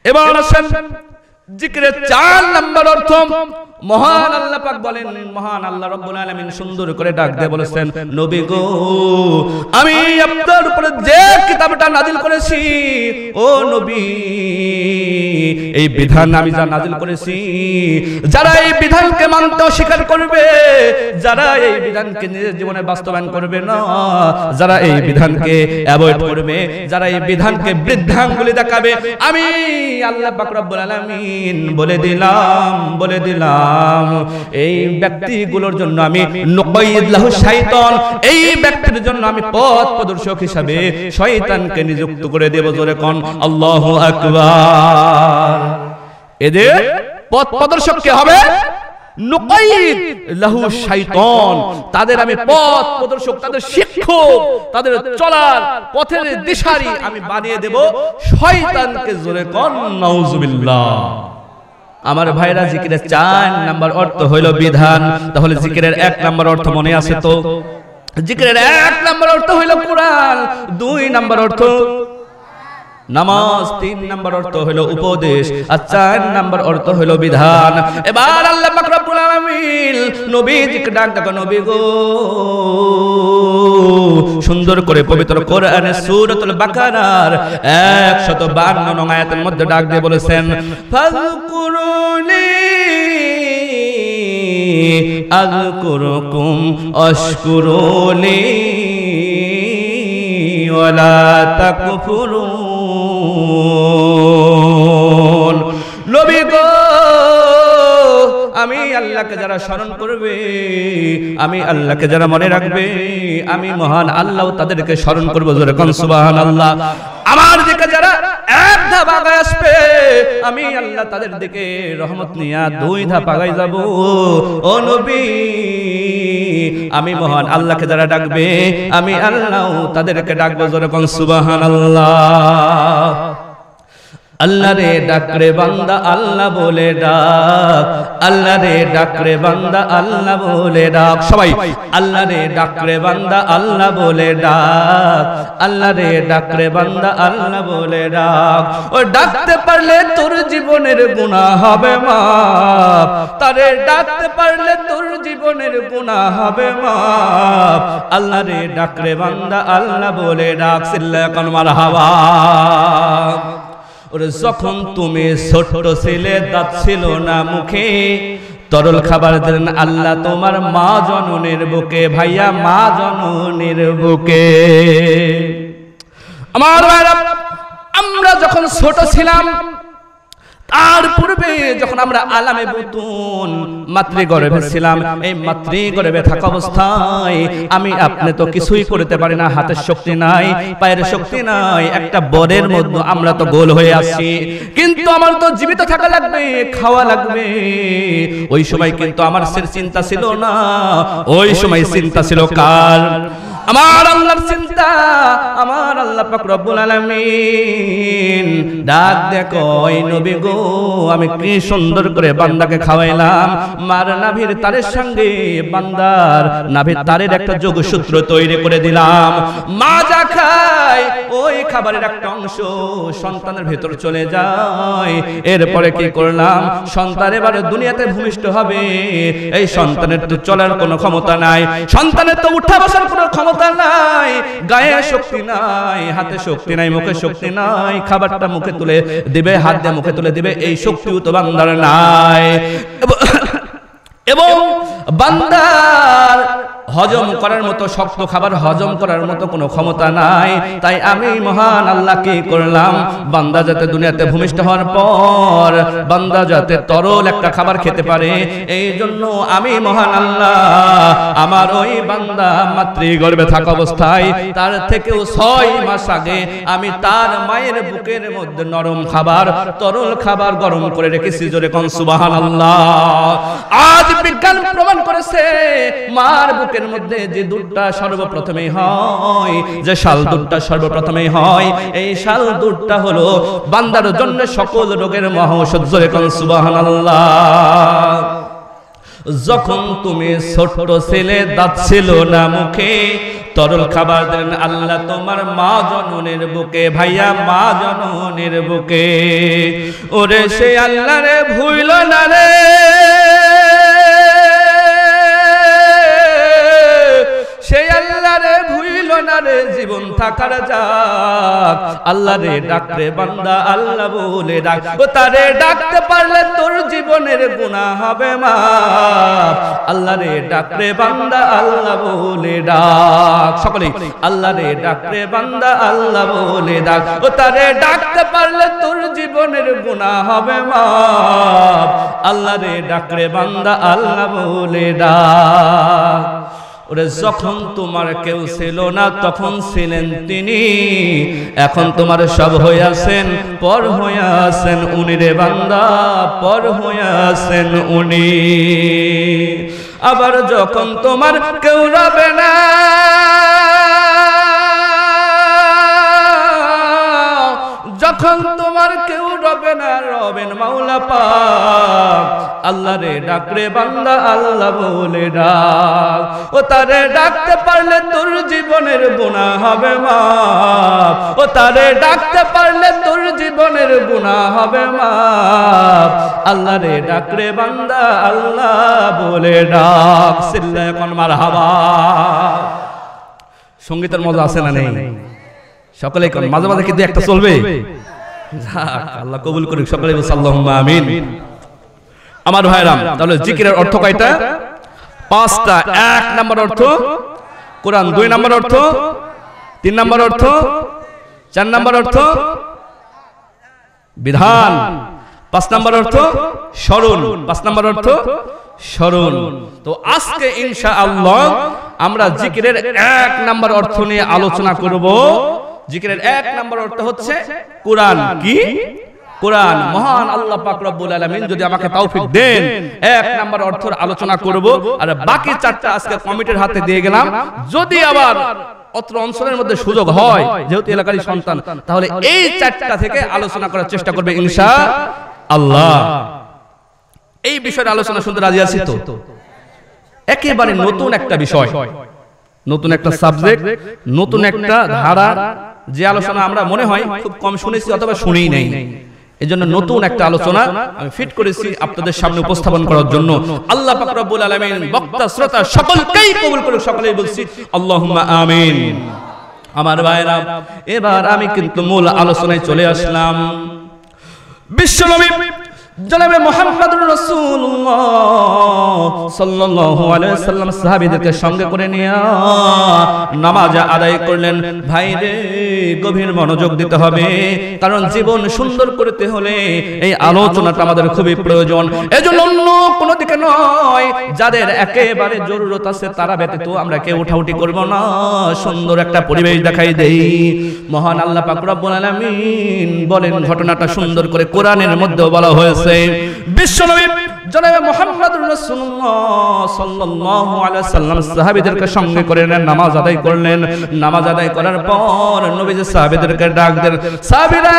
এবার আসেন জিকিরের 4 নাম্বার অর্থ। মহান আল্লাহ পাক বলেন, মহান আল্লাহ রাব্বুল আলামিন সুন্দর করে ডাক দিয়ে বলেছেন, নবী গো, আমি আপনার উপরে যে কিতাবটা নাজিল করেছি, ও নবী, এই বিধান আমি যা নাজিল করেছি, যারা এই বিধানকে মানতে অস্বীকার করবে, যারা এই বিধানকে নিজের জীবনে বাস্তবায়ন করবে না, যারা এই বিধানকে অ্যাভয়েড করবে, যারা এই বিধানকে বৃদ্ধাঙ্গুলি দেখাবে, আমি আল্লাহ পাক রব্বুল আলামিন বলে দিলাম এই ব্যক্তিগুলোর জন্য আমি নুকাইদ লাহু শাইতান, এই ব্যক্তির জন্য আমি পথ প্রদর্শক হিসাবে শয়তানকে নিযুক্ত করে দেব। জোরে কোন আল্লাহু আকবার। এদের পথ প্রদর্শক কে হবে? নুকাইদ লাহু শাইতান, তাদের আমি পথ প্রদর্শক, তাদের শিক্ষক, তাদের চলার পথের দিশারি আমি বানিয়ে দেব শয়তানকে। জোরে কোন নাউজুবিল্লাহ। আমার ভাইরা, জিকিরের 4 নাম্বার অর্থ হইল বিধান। তাহলে জিকিরের 1 নাম্বার অর্থ মনে আছে তো? জিকিরের 1 নাম্বার অর্থ হইল কোরআন, 2 নাম্বার অর্থ নামাজ, 3 নাম্বার অর্থ হইল উপদেশ, আর 4 নাম্বার অর্থ হইল বিধান। এবার আল্লাহ পাক রব্বুল আলামিন নবীজিকে ডাক দেন, নবী গো, সুন্দর করে পবিত্র কোরআনের সূরাতুল বাকারার 152 নং আয়াতের মধ্যে ডাক দিয়ে বলেছেন, ফাযকুরুনি আযকুরুকুম আশকুরুনি ওয়ালা তাকফুরুন। নবী গো, আমি আল্লাহকে যারা স্মরণ করবে, আমি আল্লাহকে যারা মনে রাখবে, আমি মহান আল্লাহ তাদেরকে স্মরণ করব। জোরে কোন সুবহানাল্লাহ। আমার দিকে যারা 1 ধাপ আগায় আসবে, আমি আল্লাহ তাদের দিকে রহমত নিয়ে 2 ধাপ আগায় যাব। ও নবী, আমি মহান আল্লাহকে যারা ডাকবে, আমি আল্লাহ তাদেরকে ডাকবো। জোরে কোন সুবহানাল্লাহ। আল্লাহ রে ডাক রে বান্দা আল্লাহ বলে ডাক, আল্লাহ রে ডাক রে বান্দা আল্লাহ বলে ডাক। সবাই আল্লাহ রে ডাক রে বান্দা আল্লাহ বলে ডাক, আল্লাহ রে ডাক রে বান্দা আল্লাহ বলে ডাক। ও ডাকতে পারলে তোর জীবনের গুনাহ হবে মাফ, তারে ডাকতে পারলে তোর জীবনের গুনাহ হবে মাফ। আল্লাহ রে ডাক রে বান্দা আল্লাহ বলে ডাক। সিল্লা কোন মারহাবা। ওরে যখন তুমি ছোট ছিলে, দাঁত ছিল না মুখে, তরল খাবার দিলেন আল্লাহ তোমার মা জননীর বুকে। ভাইয়া, মা জননীর বুকে। আমার ভাইরা, আমরা যখন ছোট ছিলাম, তার পূর্বে যখন আমরা আলামে বুতুন মাতৃগর্ভে ছিলাম, এই মাতৃগর্ভে থাকা অবস্থায় আমি আপনি তো কিছুই করতে পারি না, হাতের শক্তি নাই, পায়ের শক্তি নাই, একটা বরের মধ্যে আমরা তো গোল হয়ে আসছি। কিন্তু আমার তো জীবিত থাকা লাগবে, খাওয়া লাগবে। ওই সময় কিন্তু আমার চিন্তা ছিল না, ওই সময় চিন্তা ছিল কার? আমার আল্লাহর চিন্তা। আমার আল্লাহ পাক রব্বুল আলামিন ডাক দেখো, ওই নবী গো, আমি কি সুন্দর করে বান্দাকে খাওয়াইলাম। মার নাভির তারের সঙ্গে বান্দার নাভির তারের একটা যোগসূত্র তৈরি করে দিলাম। মা যা খায় ওই খাবারের একটা অংশ সন্তানের ভেতর চলে যায়। এরপরে কি করলাম? সন্তান এবারে দুনিয়াতে ভূমিষ্ঠ হবে, এই সন্তানের তো চলার কোনো ক্ষমতা নাই, সন্তানের তো উঠা বসার কোনো ক্ষমতা ক্ষমতা নাই, গায়ে শক্তি নাই, হাতে শক্তি নাই, মুখে শক্তি নাই, খাবারটা মুখে তুলে দিবে, হাত দিয়ে মুখে তুলে দিবে, এই শক্তিও তো বান্দার নাই। এবং বান্দার হজম করার মতো, শক্ত খাবার হজম করার মতো কোনো ক্ষমতা নাই। তাই আমি মহান আল্লাহ কি করলাম, বান্দা যাতে দুনিয়াতে ভূমিষ্ঠ হওয়ার পর বান্দা যাতে তরল একটা খাবার খেতে পারে, এই জন্য আমি মহান আল্লাহ আমার ওই বান্দা মাতৃগর্ভে থাকা অবস্থায় তার থেকেও 6 মাস আগে আমি তার মায়ের বুকের মধ্যে নরম খাবার, তরল খাবার গরম করে রেখেছি। জোরে কোন সুবহানাল্লাহ। আজ বিজ্ঞান প্রমাণ করেছে মার বুকের মধ্যে যে দুধটা সর্বপ্রথমে হয়, যে শাল দুধটা সর্বপ্রথমে হয়, এই শাল দুধটা হলো বান্দার জন্য সকল রোগের মহাঔষধ। জোরে কোন সুবহানাল্লাহ। যখন তুমি ছোট ছেলে দাঁত ছিল না মুখে, তরল খাবার দেন আল্লাহ তোমার মা জননের বুকে, ভাইয়া মা জননের বুকে। ওরে সে আল্লাহ রে ভুইল না রে, সেই আল্লাহ রে ভুইল না রে, জীবন থাকার যাক আল্লাহ রে ডাকরে বান্দা আল্লাহ বলে ডাক। ও তারে ডাকতে পারলে তোর জীবনের গুনাহ হবে মাফ, আল্লাহ রে ডাকরে বান্দা আল্লাহ বলে ডাক। সকলে আল্লাহ রে ডাকরে বান্দা আল্লাহ বলে ডাক। ও তারে ডাকতে পারলে তোর জীবনের গুনাহ হবে মাফ, আল্লাহ রে ডাকরে বান্দা আল্লাহ বলে ডাক। ওরে যখন তোমার কেউ ছিল না তখন ছিলেন তিনি, এখন তোমার সব হয়ে আছেন, পর হয়ে আছেন উনি রে বান্দা, পর হয়ে আছেন উনি। আবার যখন তোমার কেউ রবে না, যখন তোমার কেউ রবে না, রবেন মাওলা পাক, আল্লাহ রে ডাকরে বান্দা আল্লাহ বলে ডাক। ও তারে ডাকতে পারলে তোর জীবনের গুনাহ হবে মাফ, ও তারে ডাকতে পারলে তোর জীবনের গুনাহ হবে মাফ, আল্লাহ রে ডাকরে বান্দা আল্লাহ বলে ডাক। চিল্লায়ে কোন মারহাবা। সঙ্গীতের মজা আছে না নেই? সকলে কোন মাঝে মাঝে কিন্তু একটা চলবে। আল্লাহ কবুল করুক, সকলে বলুন আল্লাহুম্মা আমিন। আমার ভাইরা, তাহলে জিকিরের অর্থ কয়টা? 5টা। 1 নাম্বার অর্থ কোরআন, 2 নাম্বার অর্থ, 3 নাম্বার অর্থ, 4 নাম্বার অর্থ বিধান, 5 নাম্বার অর্থ স্মরণ, 5 নাম্বার অর্থ স্মরণ। তো আজকে ইনশাআল্লাহ আমরা জিকিরের 1 নাম্বার অর্থ নিয়ে আলোচনা করব। জিকিরের 1 নাম্বার অর্থ হচ্ছে কোরআন। কি? কোরআন। মহান আল্লাহ পাক রব্বুল আলামিন যদি আমাকে তৌফিক দেন 1 নাম্বার অর্থের আলোচনা করব, আর বাকি 4টা আজকে কমিটির হাতে দিয়ে গেলাম। যদি আবার অত্র অঞ্চলের মধ্যে সুযোগ হয়, যেহেতু এলাকারই সন্তান, তাহলে এই 4টা থেকে আলোচনা করার চেষ্টা করবে ইনশাআল্লাহ। এই বিষয়ে আলোচনা শুনতে রাজি আছি তো? একেবারে নতুন একটা বিষয়, নতুন একটা সাবজেক্ট, নতুন একটা ধারা, যে আলোচনা আমরা মনে হয় খুব কম শুনেছি অথবা শুনেই নাই। এজন্য নতুন একটা আলোচনা আমি ফিট করেছি আপনাদের সামনে উপস্থাপন করার জন্য। আল্লাহ পাক রব্বুল আলামিন বক্তা শ্রোতা সকলকেই কবুল করুক, সকলেই বলছি আল্লাহুম্মা আমিন। আমার ভাইরা, এবার আমি কিন্তু মূল আলোচনায় চলে আসলাম। বিশ্বনবী জনাবে মুহাম্মদুর রাসূলুল্লাহ সাল্লাল্লাহু আলাইহি ওয়াসাল্লাম সাহাবীদেরকে সঙ্গে করে নিয়ে নামাজ আদায় করলেন। ভাইরে, গভীর মনোযোগ দিতে হবে, কারণ জীবন সুন্দর করতে হলে এই আলোচনাটা আমাদের খুবই প্রয়োজন। এজন্য অন্য কোনো দিকে নয়, যাদের একেবারে জরুরত আছে তারা ব্যতীত আমরা কেউ উঠাউঠি করব না। সুন্দর একটা পরিবেশ দেখাই দেই। মহান আল্লাহ পাক রব্বুল আলামিন বলেন, ঘটনাটা সুন্দর করে কোরআনের মধ্যেও বলা হয়েছে। বিশ্বনবী জনাবে মুহাম্মদুর রাসূলুল্লাহ সাল্লাল্লাহু আলাইহি ওয়াসাল্লাম সাহাবীদেরকে সঙ্গে করে নামাজ আদায় করলেন। নামাজ আদায় করার পর নবীজি সাহাবীদেরকে ডাক দেন, সাহাবীরা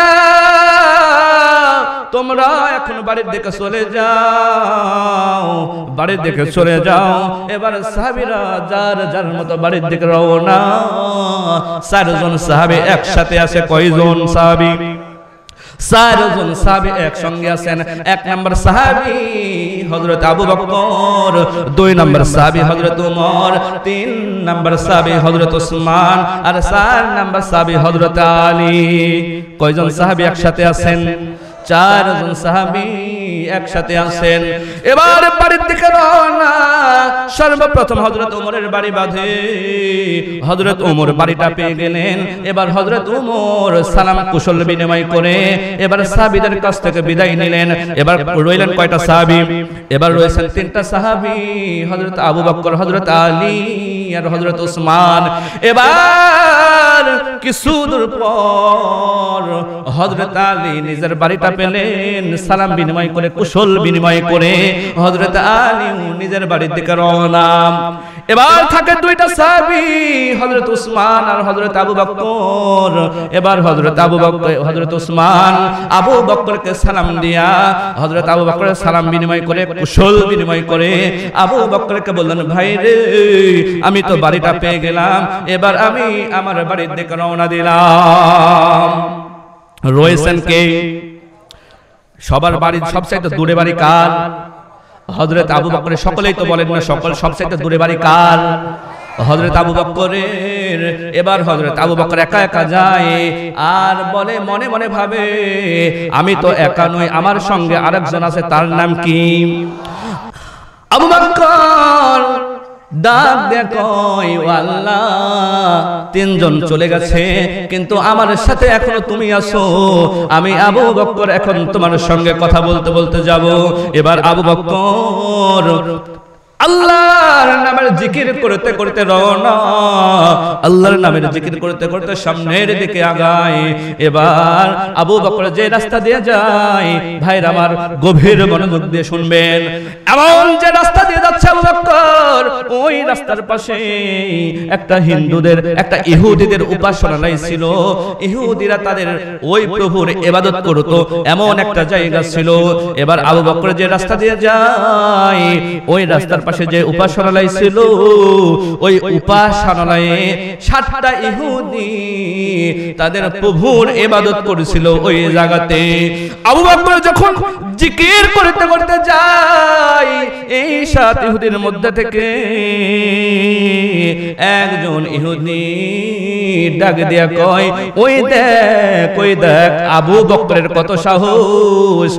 তোমরা এখন বাড়ির দিকে চলে যাও, বাড়ির দিকে চলে যাও। এবার সাহাবীরা যার যার মতো বাড়ির দিকে রওনা। 4 জন সাহাবী একসাথে আছে। কয়জন সাহাবী? 4 জন সাহাবী একসঙ্গে আছেন। 1 নম্বর সাহাবী হযরত আবু বকর, 2 নম্বর সাহাবী হযরত উমর, 3 নম্বর সাহাবী হযরত উসমান, আর 4 নম্বর সাহাবী হযরত আলী। কয়জন সাহাবী একসাথে আছেন? 4 জন সাহাবী একসাথে আছেন। এবার বাড়ির দিকে রওনা। সর্বপ্রথম হযরত ওমরের বাড়ি বাঁধে। হযরত ওমর বাড়িটা পেয়ে গেলেন। এবার হযরত ওমর সালাম কুশল বিনিময় করে এবার সাহাবীদের কাছ থেকে বিদায় নিলেন। এবার রইলেন কয়টা সাহাবী? এবার রয়েছেন 3টা সাহাবী, হযরত আবু বকর, হযরত আলী আর হযরত উসমান। এবার কিছু দূর পর হযরত আলী নিজের বাড়িটা পেলেন। সালাম বিনিময় করে কুশল বিনিময় করে হযরত আলী নিজের বাড়ির দিকে রওনা। এবার থাকে 2টা সাহাবী, হযরত উসমান আর হযরত আবু বকর। এবার হযরত উসমান আবু বকরকে সালাম দিয়া হযরত আবু বকরের সালাম বিনিময় করে কুশল বিনিময় করে আবু বকরকে বললেন, ভাই রে, আমি তো বাড়িটা পেয়ে গেলাম, এবার আমি আমার বাড়ির দিকে রওনা দিলাম। রয়েছেন কে? সবার বাড়ির সবচেয়ে দূরে বাড়ি কার? হযরত আবু বকরের। সকলেই তো বলেন না, সবচেয়ে দূরে বাড়ি কার? হযরত আবু বকরের। এবার হযরত আবু বকর একা একা যায় আর বলে, মনে মনে ভাবে, আমি তো একা নই, আমার সঙ্গে আরেকজন আছে, তার নাম কি? আবু বকর ডাক দিয়ে কয়, ও আল্লাহ, 3 জন চলে গেছে, কিন্তু আমার সাথে এখনো তুমি আছো। আমি আবু বকর এখন তোমার সঙ্গে কথা বলতে বলতে যাব। এবার আবু বকর আল্লাহর নামের জিকির করতে করতে রওনা, আল্লাহর নামের জিকির করতে করতে সামনের দিকে আগায়। এবার আবু বকর যে রাস্তা দিয়ে যায়, ভাইরা আমার গভীর মনোযোগ দিয়ে শুনবেন, এমন যে রাস্তা দিয়ে যাচ্ছে আবু বকর, ওই রাস্তার পাশে একটা হিন্দুদের, একটা ইহুদিদের উপাসনালয় ছিল। ইহুদিরা তাদের ওই প্রভুর ইবাদত করত, এমন একটা জায়গা ছিল। এবার আবু বকর যে রাস্তা দিয়ে যায়, ওই রাস্তার পাশে যে উপাসনালয় ছিল, ওই উপাসনালয়ে 7টা ইহুদি তাদের প্রভুর ইবাদত করেছিল ওই জায়গাতে। আবু বকর যখন জিকির করতে করতে যায়, এই 7 ইহুদির মধ্যে থেকে একজন ইহুদি ডাক দিয়া কয়, ওই দেখ আবু বকরের কত সাহস,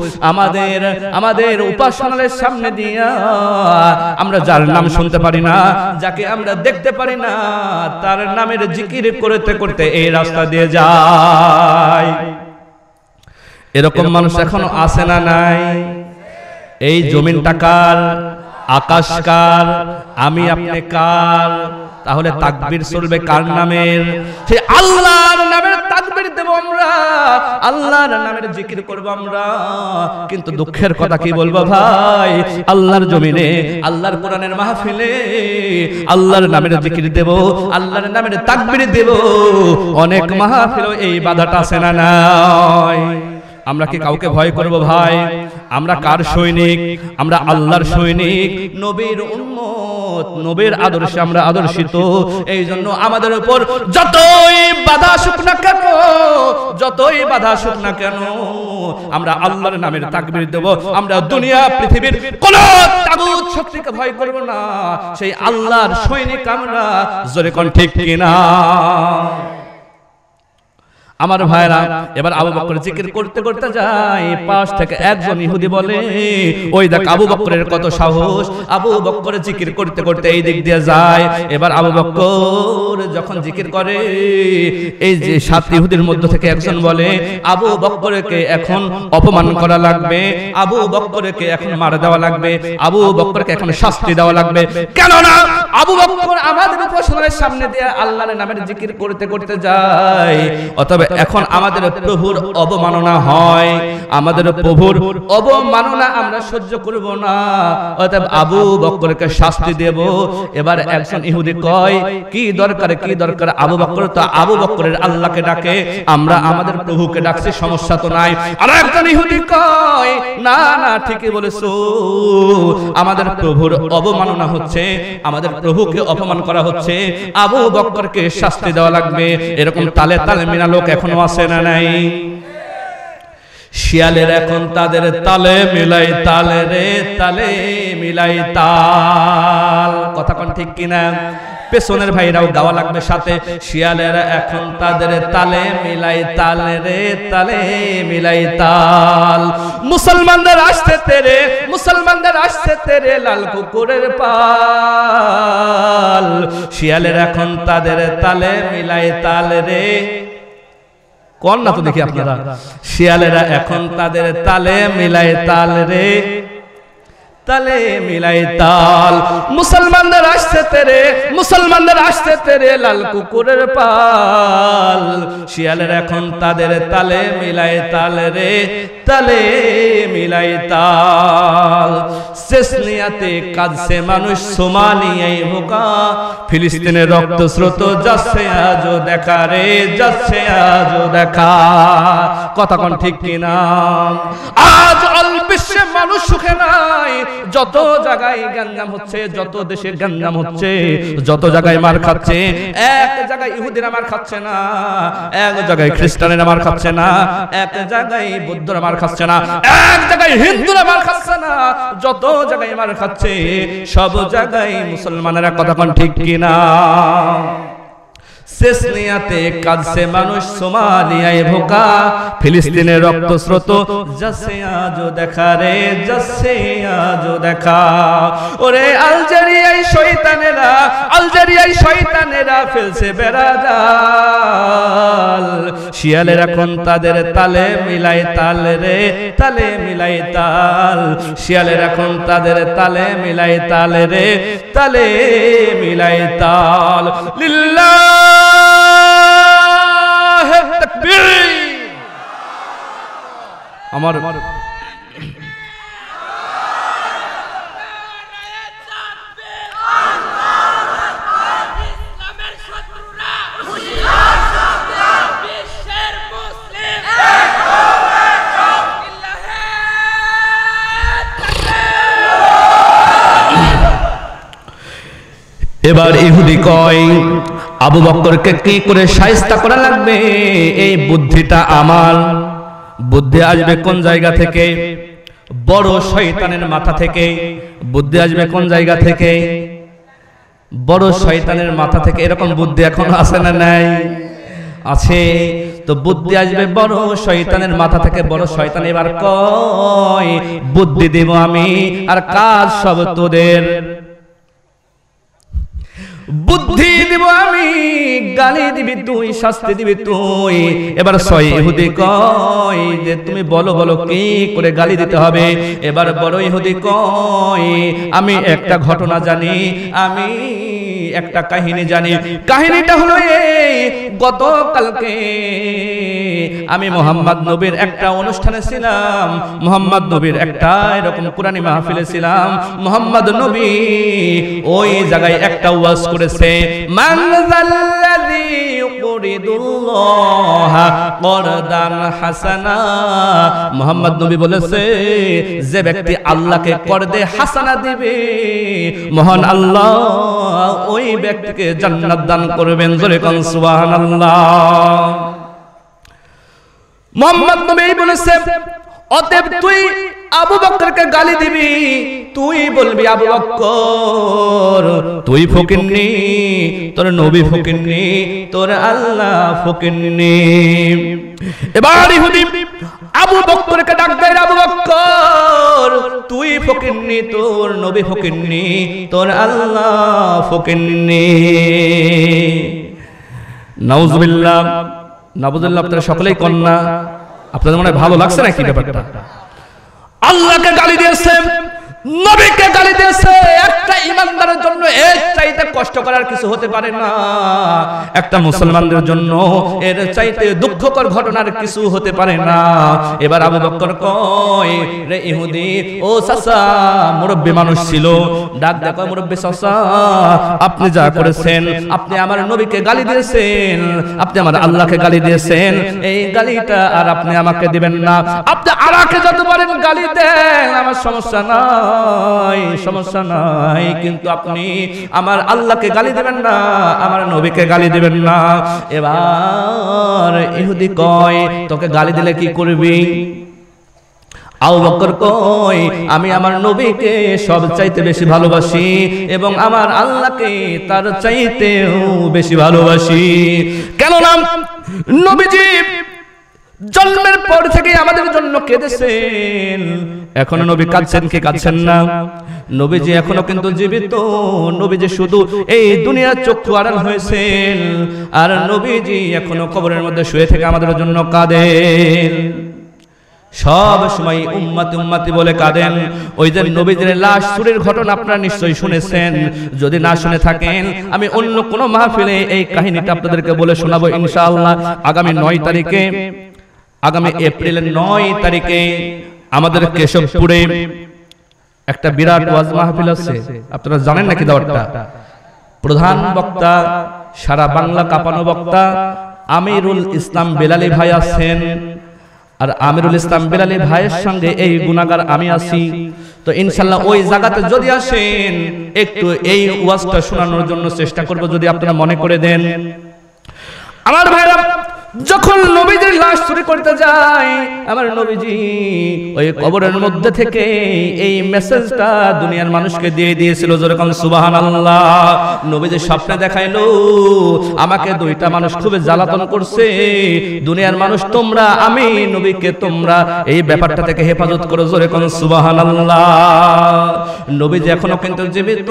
আমাদের উপাসনালয়ের সামনে দিয়া আমরা যার নাম শুনতে পারি না, যাকে আমরা দেখতে পারি না, তার নামের জিকির করতে করতে এই রাস্তা দিয়ে যায়। এরকম মানুষ এখনো আছে না নাই? এই জমিনটা কার? আকাশ কার? আমি আপনি কার? তাহলে তাকবীর চলবে কার নামের? সেই আল্লাহর নামের তাকবীর দেব আমরা, আল্লাহর নামের জিকির করব আমরা। কিন্তু দুঃখের কথা কি বলবো ভাই, আল্লাহর জমিনে, আল্লাহর কোরআনের মাহফিলে আল্লাহর নামের জিকির দেব, আল্লাহর নামের তাকবীর দেব, অনেক মাহফিলে এই বাধাটা আছে না নাই? আমরা কি কাউকে ভয় করব ভাই? আমরা কার সৈনিক? আমরা আল্লাহর সৈনিক, নবীর উম্মত, নবীর আদর্শে আমরা আদর্শিত। এই জন্য আমাদের উপর যতই বাধা আসুক না কেন, যতই বাধা আসুক না কেন, আমরা আল্লাহর নামের তাকবীর দেব। আমরা দুনিয়া পৃথিবীর কোন তাগুত শক্তিকে ভয় করব না, সেই আল্লাহর সৈনিক আমরা। জোরে কোন ঠিক কিনা? আমার ভাইরা, এবার আবু বকর জিকির করতে করতে যায়, পাশ থেকে একজন ইহুদি বলে, ওই দেখ আবু বকরের কত সাহস। আবু বকর জিকির করতে করতে এই দিক দিয়ে যায়। এবার আবু বকর যখন জিকির করে, এই যে 7 ইহুদির মধ্য থেকে একজন বলে, আবু বকরকে এখন অপমান করা লাগবে, আবু বকরকে এখন মারা দেওয়া লাগবে, আবু বকরকে এখন শাস্তি দেওয়া লাগবে। কেন না আবু বকর আমাদের উপাসনার সামনে দিয়ে আল্লাহর নামের জিকির করতে করতে যায়, অতএব এখন আমাদের প্রভুর অবমাননা হয়, আমাদের প্রভুর অবমাননা আমরা সহ্য করব না, অতএব আবু বকরকে শাস্তি দেব। এবার একজন ইহুদি কয়, কি দরকার? আবু বকর তো আবু বকরের আল্লাহকে ডাকে, আমরা আমাদের প্রভুকে ডাকছি, সমস্যা তো নাই। আর একজন ইহুদি কয়, না ঠিকই বলেছো, আমাদের প্রভুর অবমাননা হচ্ছে, আমাদের প্রভুকে অপমান করা হচ্ছে, আবু বকরকে শাস্তি দেওয়া লাগবে। এরকম তালে তালে মিনা লোক এখনো আছে না নাই? শিয়ালের এখন তাদের তালে মিলাই তালে রে তালে মিলাই তাল। কথা কোন ঠিক কিনা? পেছনের ভাইরাও গাওয়া লাগবে সাথে। শিয়ালের এখন তাদের তালে মিলাই তালে রে তালে মিলাই তাল। মুসলমানদের আসছে তেরে, মুসলমানদের আসছে তেরে লাল কুকুরের পাল। শিয়ালের এখন তাদের তালে মিলাই তালে রে, কোন না তো দেখি আপনারা। শিয়ালেরা এখন তাদের তালে মিলাই তাল রে তালে মিলাই তাল। মুসলমানদের আসছে তেরে, মুসলমানদের আসছে তেরে লাল কুকুরের পাল। শিয়ালের এখন তাদের তালে মিলাই তাল রে তালে মিলাই তাল। চেচনিয়াতে কাঁদছে মানুষ, সোমালিয়ায় হোকা, ফিলিস্তিনের রক্ত স্রোত যাচ্ছে আজও দেখা রে যাচ্ছে আজও দেখা। কথা কোন ঠিক কিনা? আজ অল বিশ্বে মানুষ সুখে নাই। যত জায়গায় গঞ্জাম হচ্ছে, যত দেশে গঞ্জাম হচ্ছে, যত জায়গায় মার খাচ্ছে, এক জায়গায় ইহুদিরা মার খাচ্ছে না, এক জায়গায় খ্রিস্টানেরা মার খাচ্ছে না, এক জায়গায় বৌদ্ধরা মার খাচ্ছে না, এক জায়গায় হিন্দুরা মার খাচ্ছে না, যত জায়গায় মার খাচ্ছে সব জায়গায় মুসলমানেরা। কথা কোন ঠিক কিনা? চেচনিয়াতে কাঁদছে মানুষ, সোমালিয়ায় ভোকা, ফিলিস্তিনের রক্ত স্রোত যাচ্ছে আজও দেখা রে যাচ্ছে আজও দেখা। ওরে আলজেরিয়ায় শয়তানেরা, আলজেরিয়ায় শয়তানেরা ফেলছে বেড়া জাল। শিয়ালের এখন তাদের তালে মিলাই তাল রে তালে মিলাই তাল। শিয়ালের এখন তাদের তালে মিলাই তাল রে তালে মিলাই তাল। লিল্লাহ আমার এবার ইহুদি কয় আবু বকরকে কি করে শায়েস্তা করা লাগবে, এই বুদ্ধিটা আমার। বুদ্ধি আসবে কোন জায়গা থেকে? বড় শয়তানের মাথা থেকে। বুদ্ধি আসবে কোন জায়গা থেকে? বড় শয়তানের মাথা থেকে। এরকম বুদ্ধি এখন আছে না নাই? আছে। তো বুদ্ধি আসবে বড় শয়তানের মাথা থেকে। বড় শয়তান এবার কয় বুদ্ধি দেব আমি, আর কাজ সব তোদের। বুদ্ধি দিব আমি, গালি দিবি তুই, শাস্তি দিবি তুই। এবার ছয় ইহুদি কয় যে তুমি বলো বলো কি করে গালি দিতে হবে। এবার বড় ইহুদি কয় আমি একটা ঘটনা জানি, আমি একটা কাহিনী জানি। কাহিনীটা হলো এই, গতকালকে আমি মোহাম্মদ নবীর একটা অনুষ্ঠানে ছিলাম, মোহাম্মদ নবীর একটা এরকম কুরআনি মাহফিলে ছিলাম। মোহাম্মদ নবী ওই জায়গায় একটা ওয়াজ করেছে, মান যাল্লাযী ইউরিদুল্লাহ করদান হাসানা। মোহাম্মদ নবী বলেছে যে ব্যক্তি আল্লাহকে করদে হাসানা দিবে, মহান আল্লাহ ওই ব্যক্তিকে জান্নাত দান করবেন। জোরে কোন সুবহানাল্লাহ। মোহাম্মদ নবী বলেছে অতএব তুই আবু বকরকে গালি দিবি, তুই বলবি আবু বকর তুই ফকিন্নি, তোর নবী ফকিন্নি, তোর আল্লাহ ফকিন্নি। এবার ইহুদি আবু বকরকে ডাক দেয়, আবু বকর তুই ফকিন্নি, তোর নবী ফকিন্নি, তোর আল্লাহ ফকিন্নি। নাউজুবিল্লাহ নাউজুবিল্লাহ। আপনারা সকলেই কন্যা, আপনাদের মনে ভালো লাগছে নাকি ব্যাপারটা? আল্লাহকে গালি দিয়েছে, নবীকে গালি দিয়েছে। একটা ইমানদারের জন্য এর চাইতে কষ্ট করার কিছু হতে পারে না, একটা মুসলমানদের জন্য এর চাইতে দুঃখকর ঘটনার কিছু হতে পারে না। এবার আবু বকর কয় রে ইহুদি, ও চাচা, মুরব্বী মানুষ ছিল, ডাক দেখো মুরব্বী চাচা, আপনি যা করেছেন, আপনি আমার নবীকে গালি দিয়েছেন, আপনি আমার আল্লাহকে গালি দিয়েছেন, এই গালিটা আর আপনি আমাকে দিবেন না। আপনি আরাকে যত পারেন গালি দেন, আমার সমস্যা না, সমস্যা নাই, কিন্তু আপনি আমার আল্লাহকে গালি দিবেন না, আমার নবীকে গালি দিবেন না। এবার ইহুদি কয় তোকে গালি দিলে কি করবি? আবু বকর কই আমি আমার নবীকে সবচাইতে বেশি ভালোবাসি এবং আমার আল্লাহকে তার চাইতেও বেশি ভালোবাসি। কেন না নবীজি জন্মের পর থেকে আমাদের জন্য কেঁদেছেন, এখনো নবী কাঁদছেন কি কাঁদছেন না? নবীজি এখনো কিন্তু জীবিত, নবীজি শুধু এই দুনিয়ার চক্ষু আড়াল হয়েছেন, আর নবীজি এখনো কবরের মধ্যে শুয়ে থেকে আমাদের জন্য কাঁদেন। সব সময় উম্মতি উম্মতি বলে কাঁদেন। ওই যে নবীদের লাশ চুরির ঘটনা আপনারা নিশ্চয়ই শুনেছেন, যদি না শুনে থাকেন আমি অন্য কোনো মাহফিলে এই কাহিনীটা আপনাদেরকে বলে শোনাবো ইনশাআল্লাহ। আগামী 9 তারিখে, আগামী এপ্রিলের 9 তারিখে আমাদের কেশবপুরে একটা বিরাট ওয়াজ মাহফিল আছে, আপনারা জানেন নাকি দাওয়াতটা? প্রধান বক্তা, সারা বাংলা কাঁপানো বক্তা আমিরুল ইসলাম বেলালী ভাই আছেন, আর আমিরুল ইসলাম বেলালী ভাইয়ের সঙ্গে এই গুনাহগার আমি আছি। তো ইনশাআল্লাহ ওই জায়গাতে যদি আসেন একটু এই ওয়াজটা শোনানোর জন্য চেষ্টা করব, যদি আপনারা মনে করে দেন। আমার ভাইরা, যখন নবীজির লাশ চুরি করতে যায়, আমার নবীজি ওই কবরের মধ্যে থেকে এই মেসেজটা দুনিয়ার মানুষকে দিয়ে দিয়েছিল, যেরকম সুবহানাল্লাহ। নবীজি স্বপ্নে দেখাইলো আমাকে 2টা মানুষ খুব জ্বালাতন করছে, দুনিয়ার মানুষ তোমরা, আমি নবীকে তোমরা এই ব্যাপারটা থেকে হেফাজত করো, যেরকম সুবহানাল্লাহ। নবীজি এখনো কিন্তু জীবিত,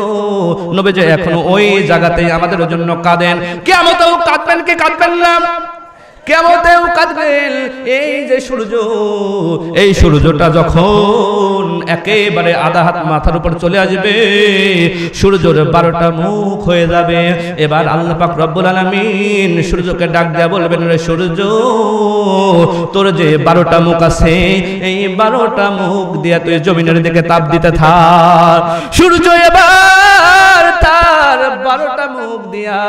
নবীজি এখনো ওই জায়গাতেই আমাদের জন্য কাঁদেন। কিয়ামতেও কাঁদবেন কি কাঁদবেন না? কিয়ামতেও কাঁদবেন। এই যে সূর্য, এই সূর্যটা যখন একেবারে আধা হাত মাথার উপর চলে আসবে, সূর্যের 12টা মুখ হয়ে যাবে। এবার আল্লাহ পাক রব্বুল আলামিন সূর্যকে ডাক দেয়া বলবেন, রে সূর্য, তোর যে 12টা মুখ আছে, এই 12টা মুখ দিয়ে তুই জমিনের দিকে তাপ দিতে থাক। সূর্য এবার তার 12টা মুখ দিয়া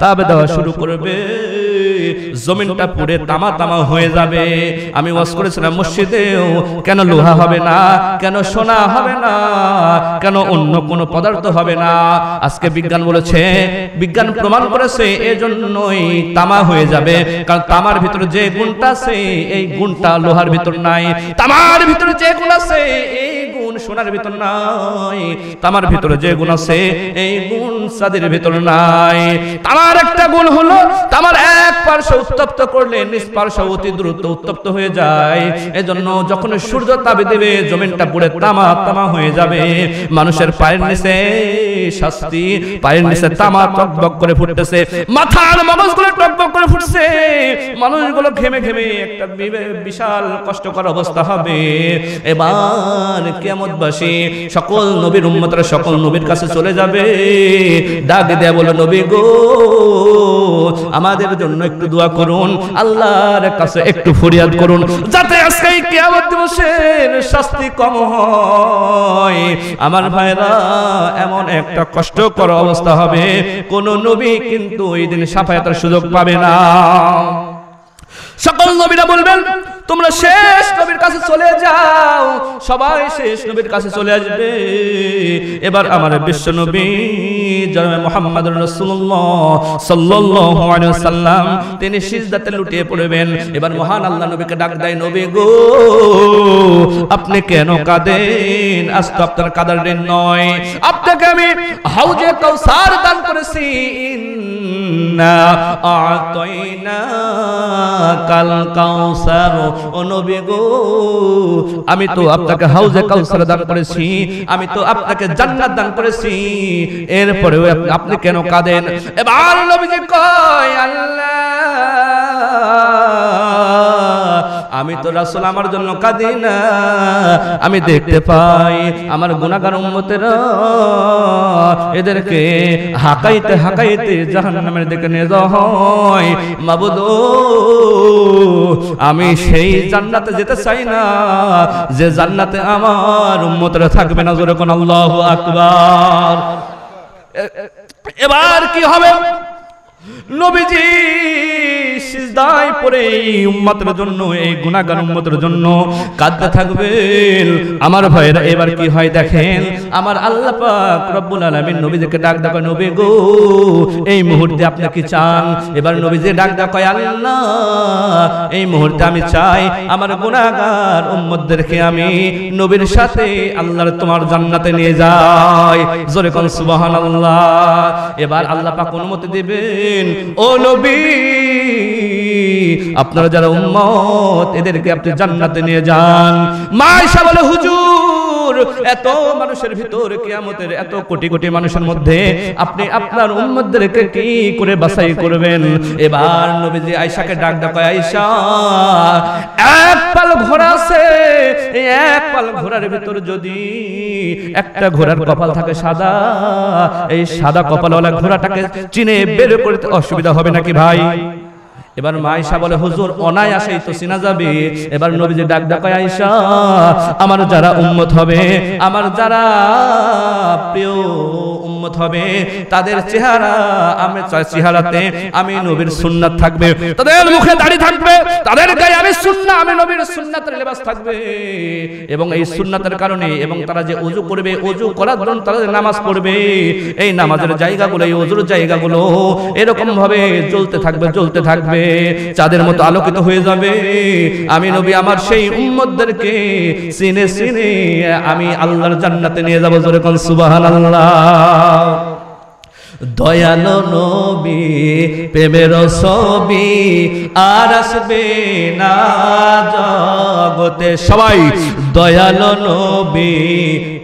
তাপ দেওয়া শুরু করবে, জমিনটা পুড়ে তামা তামা হয়ে যাবে। আমি ওয়াজ করেছিলাম মসজিদেও, কেন লোহা হবে না, কেন সোনা হবে না, কেন অন্য কোনো পদার্থ হবে না? আজকে বিজ্ঞান বলেছে, বিজ্ঞান প্রমাণ করেছে এজন্যই তামা হয়ে যাবে, কারণ তামার ভিতরে যে গুণটা আছে এই গুণটা লোহার ভিতর নাই। তামার ভিতরে যে গুণ আছে এই গুণ সোনার ভিতর নাই। তামার ভিতরে যে গুণ আছে এই গুণ চাঁদের ভিতর নাই। তামার একটা গুণ হলো, তামার এক পার্শ্ব উত্তপ্ত করলে নিজ পার্শ্ব অতি দ্রুত উত্তপ্ত হয়ে যায়। এজন্য যখন সূর্য তাপ দেবে জমিনটা পুড়ে তামা তামা হয়ে যাবে। মানুষের পায়ের নিচে শাস্তি, পায়ের নিচে তামা টকবক করে ফুটতেছে, মাথার মগজগুলো টকবক করে ফুটছে, মানুষগুলো ঘেমে ঘেমে একটা বিশাল কষ্টকর অবস্থা হবে। এবার কিয়ামতবাসী সকল নবীর উম্মতরা সকল নবীর কাছে চলে যাবে, ডাক দেয়া বলে, নবী গো, আমাদের জন্য একটু দোয়া করুন, আল্লাহর কাছে একটু ফরিয়াদ করুন, যাতে আজকে কিয়ামত দিবসের শাস্তি কম হয়। আমার ভাইরা, এমন একটা কষ্টকর অবস্থা হবে, কোন নবী কিন্তু ওই দিন শাফায়াতের সুযোগ পাবে না। সকল নবীরা বলবেন, তোমরা শেষ নবীর কাছে চলে যাও, সবাই শেষ নবীর কাছে চলে আসবে। এবার আমার বিশ্ব নবী জনাবে মুহাম্মদুর রাসূলুল্লাহ সাল্লাল্লাহু আলাইহি ওয়াসাল্লাম তিনি সিজদাতে লুটিয়ে পড়বেন। এবার মহান আল্লাহ নবীকে ডাক দেয়, নবী গো, আপনি কেন কাঁদেন? আজ তো আপনার কাঁদার দিন নয়, আপনাকে আমি হাউজে কাউসার দান করেছি। ইন্না আ'তাইনাকাল কাউসার, ও নবী গো, আমি তো আপনাকে হাউজে কাউসার দান করেছি, আমি তো আপনাকে জান্নাত দান করেছি, এরপরেও আপনি কেন কাঁদেন? এবার নবীজি কয়, আল্লাহ, আমি তো রাসূল আমার জন্য কাঁদি না, আমি দেখতে পাই আমার গুনাহগার উম্মতেরা এদেরকে হাকাইতে হাকাইতে জাহান্নামের দিকে নিয়ে যাওয়া হয়। মাবুদ, আমি সেই জান্নাতে যেতে চাই না যে জান্নাতে আমার উম্মতেরা থাকবে না। জোরে কোন আল্লাহু আকবার। এবার কি হবে? নবীজি সিজদায় পড়ে এই উম্মতের জন্য, এই গুনাহগার উম্মতের জন্য কাঁদতে থাকবেন। আমার ভাইরা এবার কি হয় দেখেন, আমার আল্লাহ পাক রব্বুল আলামিন নবীকে ডাক দেয়, নবী গো এই মুহূর্তে আপনি কি চান? এবার নবীজি ডাক দেয়, আল্লাহ এই মুহূর্তে আমি চাই আমার গুনাহগার উম্মতদেরকে আমি নবীর সাথে আল্লাহর তোমার জান্নাতে নিয়ে যাই। জোরে কোন সুবহানাল্লাহ। এবার আল্লাহ পাক অনুমতি দিবেন, ও নবী আপনারা যারা উম্মত এদেরকে আপনি জান্নাতে নিয়ে যান। মা আয়েশা বলে, হুজুর এত মানুষের ভিতর কিয়ামতের এত কোটি কোটি মানুষের মধ্যে আপনি আপনার উম্মতদেরকে কি করে বাছাই করবেন? এবার নবীজি আয়েশাকে ডাক দেয়, আয়েশা এক পাল ঘোড়া আছে, এই এক পাল ঘোড়ার ভিতর যদি একটা ঘোড়ার কপাল থাকে সাদা, এই সাদা কপালওয়ালা ঘোড়াটাকে চিনে বের করতে অসুবিধা হবে নাকি ভাই? এবার মা আয়েশা বলে, হুজুর অনায়াসেই তো চিনা যাবে। এবার নবীজি ডাক দেয়, আয়েশা আমার যারা উম্মত হবে, আমার যারা প্রিয় উম্মত হবে তাদের চেহারা আমি চেহারাতে আমি নবীর সুন্নাত থাকবে, তাদের মুখে দাড়ি থাকবে, তাদের গায়ে আমি সুন্নাত আমি নবীর সুন্নাতের লেবাস থাকবে। এবং এই সুন্নাতের কারণে এবং তারা যে ওযু করবে, ওযু করার জন্য তারা যে নামাজ পড়বে, এই নামাজের জায়গাগুলো এই ওযুর জায়গাগুলো এরকম ভাবে জ্বলতে থাকবে জ্বলতে থাকবে, চাঁদের মতো আলোকিত হয়ে যাবে। আমি নবী আমার সেই উম্মতদেরকে চিনে চিনে আমি আল্লাহর জান্নাতে নিয়ে যাব। জোরে কোন সুবহানাল্লাহ। দয়ালো নবী প্রেমের ছবি আর আসবে না জগতে, সবাই দয়ালো নবী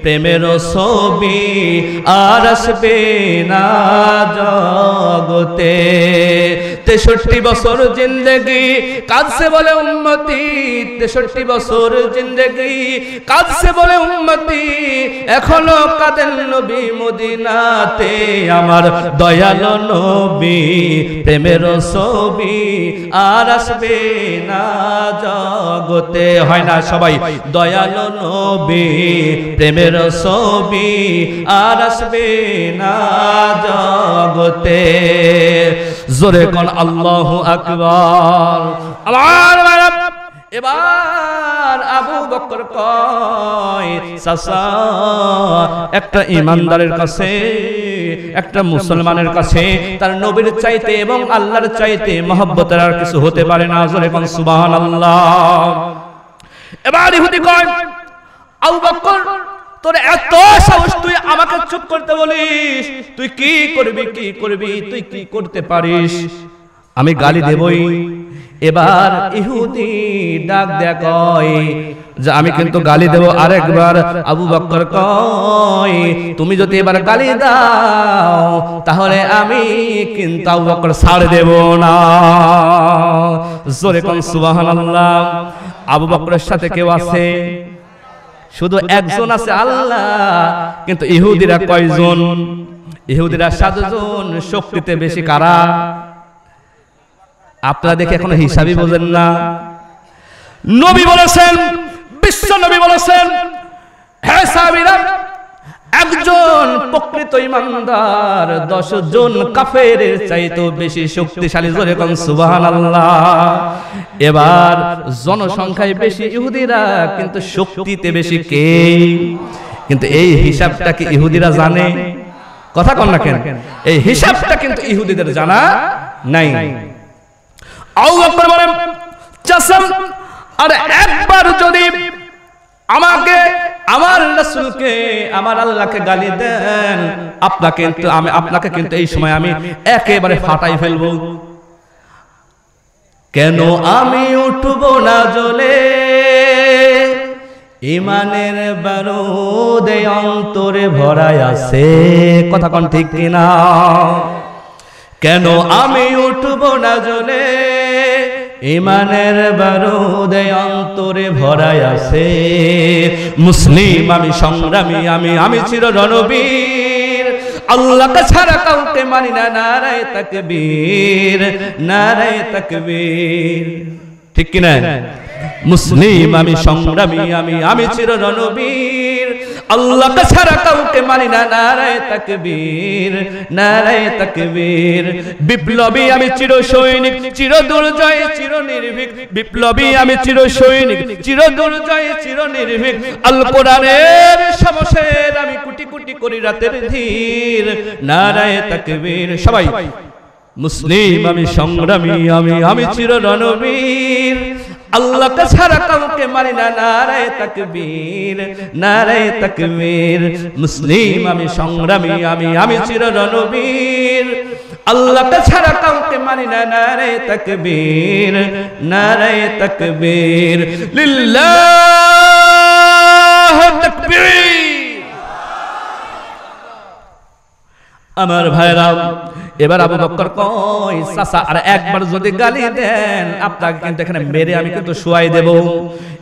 প্রেমের ছবি আর আসবে না জগতে। 63 বছর জিন্দেগি কাঁদছে বলে উম্মতি, 63 বছর জিন্দেগি কাঁদছে বলে উম্মতি, এখনো কাঁদেন নবী মদিনাতে। আমার দয়ালো নবী প্রেমের ছবি আর আসবে না জগতে। হয় না সবাই, দয়ালো নবী প্রেমের ছবি আর আসবে না জগতে। জোরে কোন আল্লাহু আকবার। আমার এবার আবু বকর কয়, চাচা একটা ঈমানদারের কাছে একটা মুসলমানের কাছে তার নবীর চাইতে এবং আল্লাহর চাইতে মহব্বতের আর কিছু হতে পারে না। জোরে কোন সুবহানাল্লাহ। এবার ইহুদি কয়, আবু বকর তোর এত সাহস, তুই আমাকে চুপ করতে বলিস? তুই কি করবি কি করবি, তুই কি করতে পারিস? আমি গালি দেবই। এবার ইহুদি ডাক দেয়া কয় যে আমি কিন্তু গালি দেব আরেকবার। আবু বকর কয়, তুমি যদি এবার গালি দাও তাহলে আমি কিন্তু আবু বকর ছাড় দেব না। জোরে কোন সুবহানাল্লাহ। আবু বকরের সাথে কেউ আছে? শুধু একজন আছে, আল্লাহ। কিন্তু ইহুদিরা কয়জন? ইহুদিরা 7 জন। শক্তিতে বেশি কারা? আপনারা দেখে এখনো হিসাবই বোঝেন না। নবী বলেছেন, বিশ্ব নবী বলেছেন, হে সাহাবীরা, একজন প্রকৃত ঈমানদার 10 জন কাফেরের চাইতে বেশি শক্তিশালী। জোরে কোন সুবহানাল্লাহ। এবার জনসংখ্যায় বেশি ইহুদিরা, কিন্তু শক্তিতে বেশি কে? কিন্তু এই হিসাবটা কি ইহুদিরা জানে? কথা কন না কেন? এই হিসাবটা কিন্তু ইহুদিদের জানা নাই। আবু বকর বলেন, চাচা আর একবার যদি আমাকে আমার রাসূলকে আমার আল্লাহকে গালি দেন, আপনাকে কিন্তু এই সময় আমি একেবারে ফাটাই ফেলবো। কেন আমি উঠব না জ্বলে, ঈমানের বারুদ অন্তরে ভরাই আছে। কথা কোন ঠিক কিনা? কেন আমি উঠব না জ্বলে, ঈমানের বারুদ অন্তরে ভরাই আছে। মুসলিম আমি, সংগ্রামী আমি চির রণবীর, আল্লাহকে ছাড়া কাউকে মানি না। নারায়ে তাকবীর, নারায়ে তাকবীর। ঠিক কিনা? মুসলিম আমি সংগ্রামী আমি চির রণবীর আল্লাহকে ছাড়া কাউকে মানি না নারায়ে তাকবীর নারায়ে তাকবীর বিপ্লবী আমি চির সৈনিক চির দুর্জয় চির নির্ভীক বিপ্লবী আমি চির সৈনিক চির দুর্জয় চির নির্ভীক আল কোরআনের সমশের আমি কোটি কোটি করি রাতের ধীর নারায়ে তাকবীর সবাই মুসলিম আমি সংগ্রামী আমি চির রণবীর আল্লাহকে ছাড়া কাউকে মানি না নারায়ে তাকবীর নারায়ে তাকবীর মুসলিম আমি সংগ্রামী আমি চির রণবীর আল্লাহকে ছাড়া কাউকে মানি না নারায়ে তাকবীর লিল্লাহ তাকবীর আমার ভাইরা এবার আবু বকর কই চাচা আর একবার যদি গালি দেন আপনাকে কিন্তু এখানে মেরে আমি কিন্তু শুয়াই দেব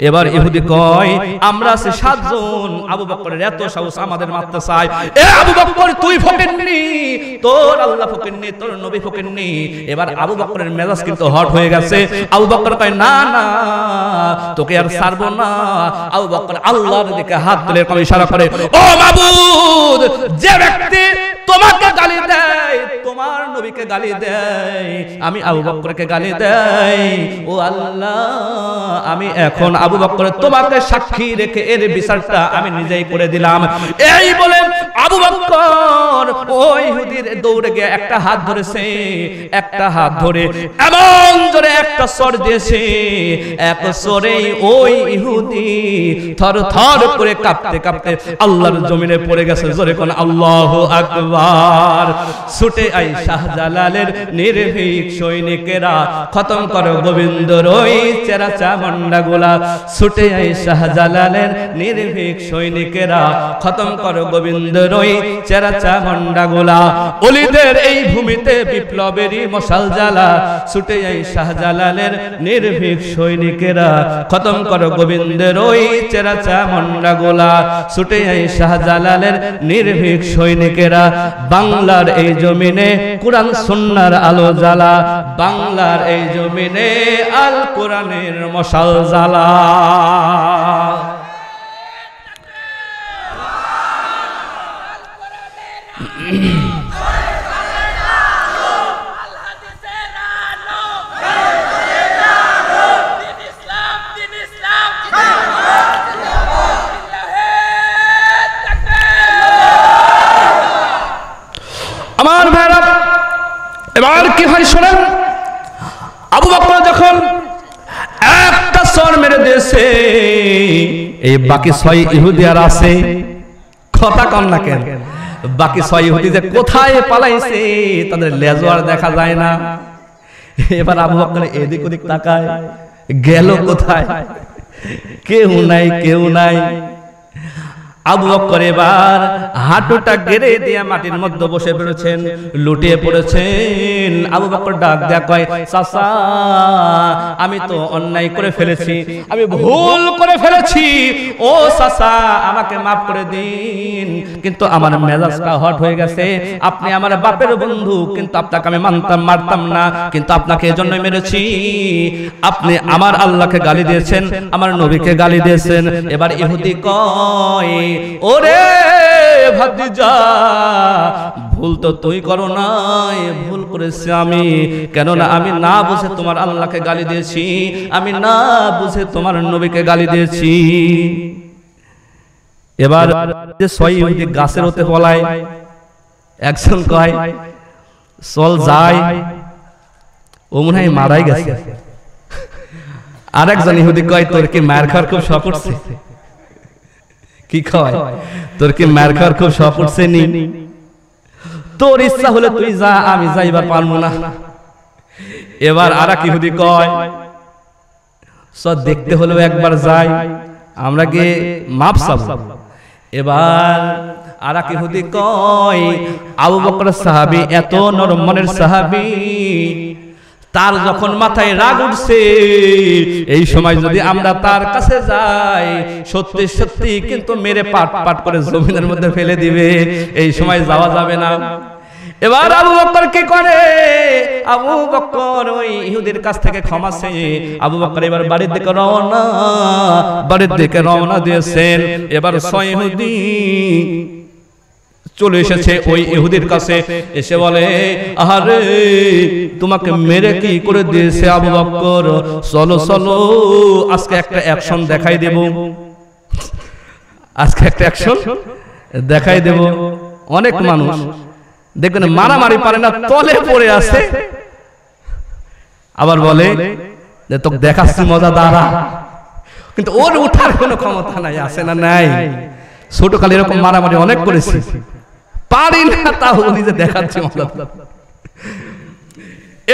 এবার ইহুদি কয় আমরা আছে 7 জন আবু বকরের এত সাহস আমাদের মারতে চায় এ আবু বকর তুই ফকিরনি তোর আল্লাহ ফকিরনি তোর নবী ফকিরনি এবার আবু বকরের মেজাজ কিন্তু হট হয়ে গেছে আবু বকর কয় না না তোকে আর ছাড়বো না আবু বকর আল্লাহর দিকে হাত তুলে এরকম ইশারা করে ও মাবুদ যে ব্যক্তি তোমাকে গালি দেয় তোমার নবীকে গালি দেয় আমি আবু বকরকে গালি দেই ও আল্লাহ আমি এখন আবু বকর তোমাকে সাক্ষী রেখে এর বিচারটা আমি নিজেই করে দিলাম এই বলে আবু বকর ওই ইহুদির দৌড়ে গিয়ে একটা হাত ধরেছে একটা হাত ধরে এমন জোরে একটা সর দিয়েছে এক সরেই ওই ইহুদি থরথর করে কাঁপতে কাঁপতে আল্লাহর জমিনে পড়ে গেছে জোরে কোন আল্লাহু আকবার ছুটে আই শাহজালালের নির্ভীক সৈনিকেরা খতম করো গোবিন্দর ওই চেরা চামুন্ডা গোলা ছুটে আই শাহজালালের নির্ভীক সৈনিকেরা খতম করো গোবিন্দর ওই চেরা চামুন্ডা গোলা ওলিদের এই ভূমিতে বিপ্লবেরই মশাল জ্বালা ছুটে আই শাহজালালের নির্ভীক সৈনিকেরা খতম করো গোবিন্দর ওই চেরা চামুন্ডা গোলা ছুটে আই শাহজালালের নির্ভীক সৈনিকেরা বাংলার এই জমিনে কুরআন সুন্নাহর আলো জ্বালা বাংলার এই জমিনে আল কোরআনের মশাল জ্বালা আমার ভাইরা এবার কি হয় শুনেন আবু বকর যখন একটা সর মেরে দিয়েছে এই বাকি 6 ইহুদি আর আছে কথা কম না কেন বাকি 6 ইহুদি যে কোথায় পালাইছে তাদের লেজও আর দেখা যায় না এবার আবু বকর এদিক ওদিক তাকায় গেল কোথায় কেউ নাই আবু বকর এবার হাঁটুটা গেড়ে দিয়ে মাটির মধ্যে বসে পড়েছেন লুটিয়ে পড়েছেন আবু বকর ডাক দেয়া কয় চাচা আমি তো অন্যায় করে ফেলেছি আমি ভুল করে ফেলেছি ও চাচা আমাকে maaf করে দিন কিন্তু আমার মেজাজটা হট হয়ে গেছে আপনি আমার বাপের বন্ধু কিন্তু আপনাকে আমি মারতাম না কিন্তু আপনাকে এজন্যই মেরেছি আপনি আমার আল্লাহকে গালি দিয়েছেন আমার নবীকে গালি দিয়েছেন এবার ইহুদি কয় ওরে ভাতিজা ভুল তো তুই করো নাই ভুল করেছি আমি কেন না আমি না বুঝে তোমার আল্লাহকে গালি দিয়েছি আমি না বুঝে তোমার নবীকে গালি দিয়েছি এবার যে 6 ইহুদি গাছের হতে পলায় একজন কয় চল যাই ও মনে হয় মারাই গেছে আরেকজন ইহুদি কয় তোর কি মার খাওয়ার খুব শখ করছে কি কয় তোর কি মার খাওয়ার খুব শখ করছে নি তোর ইচ্ছা হলে তুই যা আমি যাইবার পারবো না এবার আরেক ইহুদি কয় সব দেখতে হলেও একবার যাই আমরা কি মাপ চাবো এবার আরেক ইহুদি কয় আবু বকর সাহাবী এত নরম মনের সাহাবী তার যখন মাথায় রাগ উঠছে এই সময় যদি আমরা তার কাছে যাই সত্যি সত্যি কিন্তু মেরে পাট পাট করে জমিনের মধ্যে ফেলে দিবে এই সময় যাওয়া যাবে না এবার আবু বকর কি করে, আবু বকর ওই ইহুদির কাছ থেকে ক্ষমা চেয়ে আবু বকর এবার বাড়ির দিকে রওনা দিয়েছেন। এবার 6 ইহুদি চলে এসেছে ওই ইহুদির কাছে, এসে বলে আরে তোমাকে মেরে কি করে দিয়েছে আবু বকর, চলো চলো আজকে একটা অ্যাকশন দেখাই দেব, আজকে একটা অ্যাকশন দেখাই দেব। অনেক মানুষ দেখবেন মারামারি পারে না, তলে পড়ে আছে, আবার বলে যে তোকে দেখাচ্ছি মজা দাঁড়া, কিন্তু ওর উঠার কোনো ক্ষমতা নাই, আছে না নাই? ছোটকালে এরকম মারামারি অনেক করেছি, পারি না, তাও নিজে দেখাচ্ছি মজা।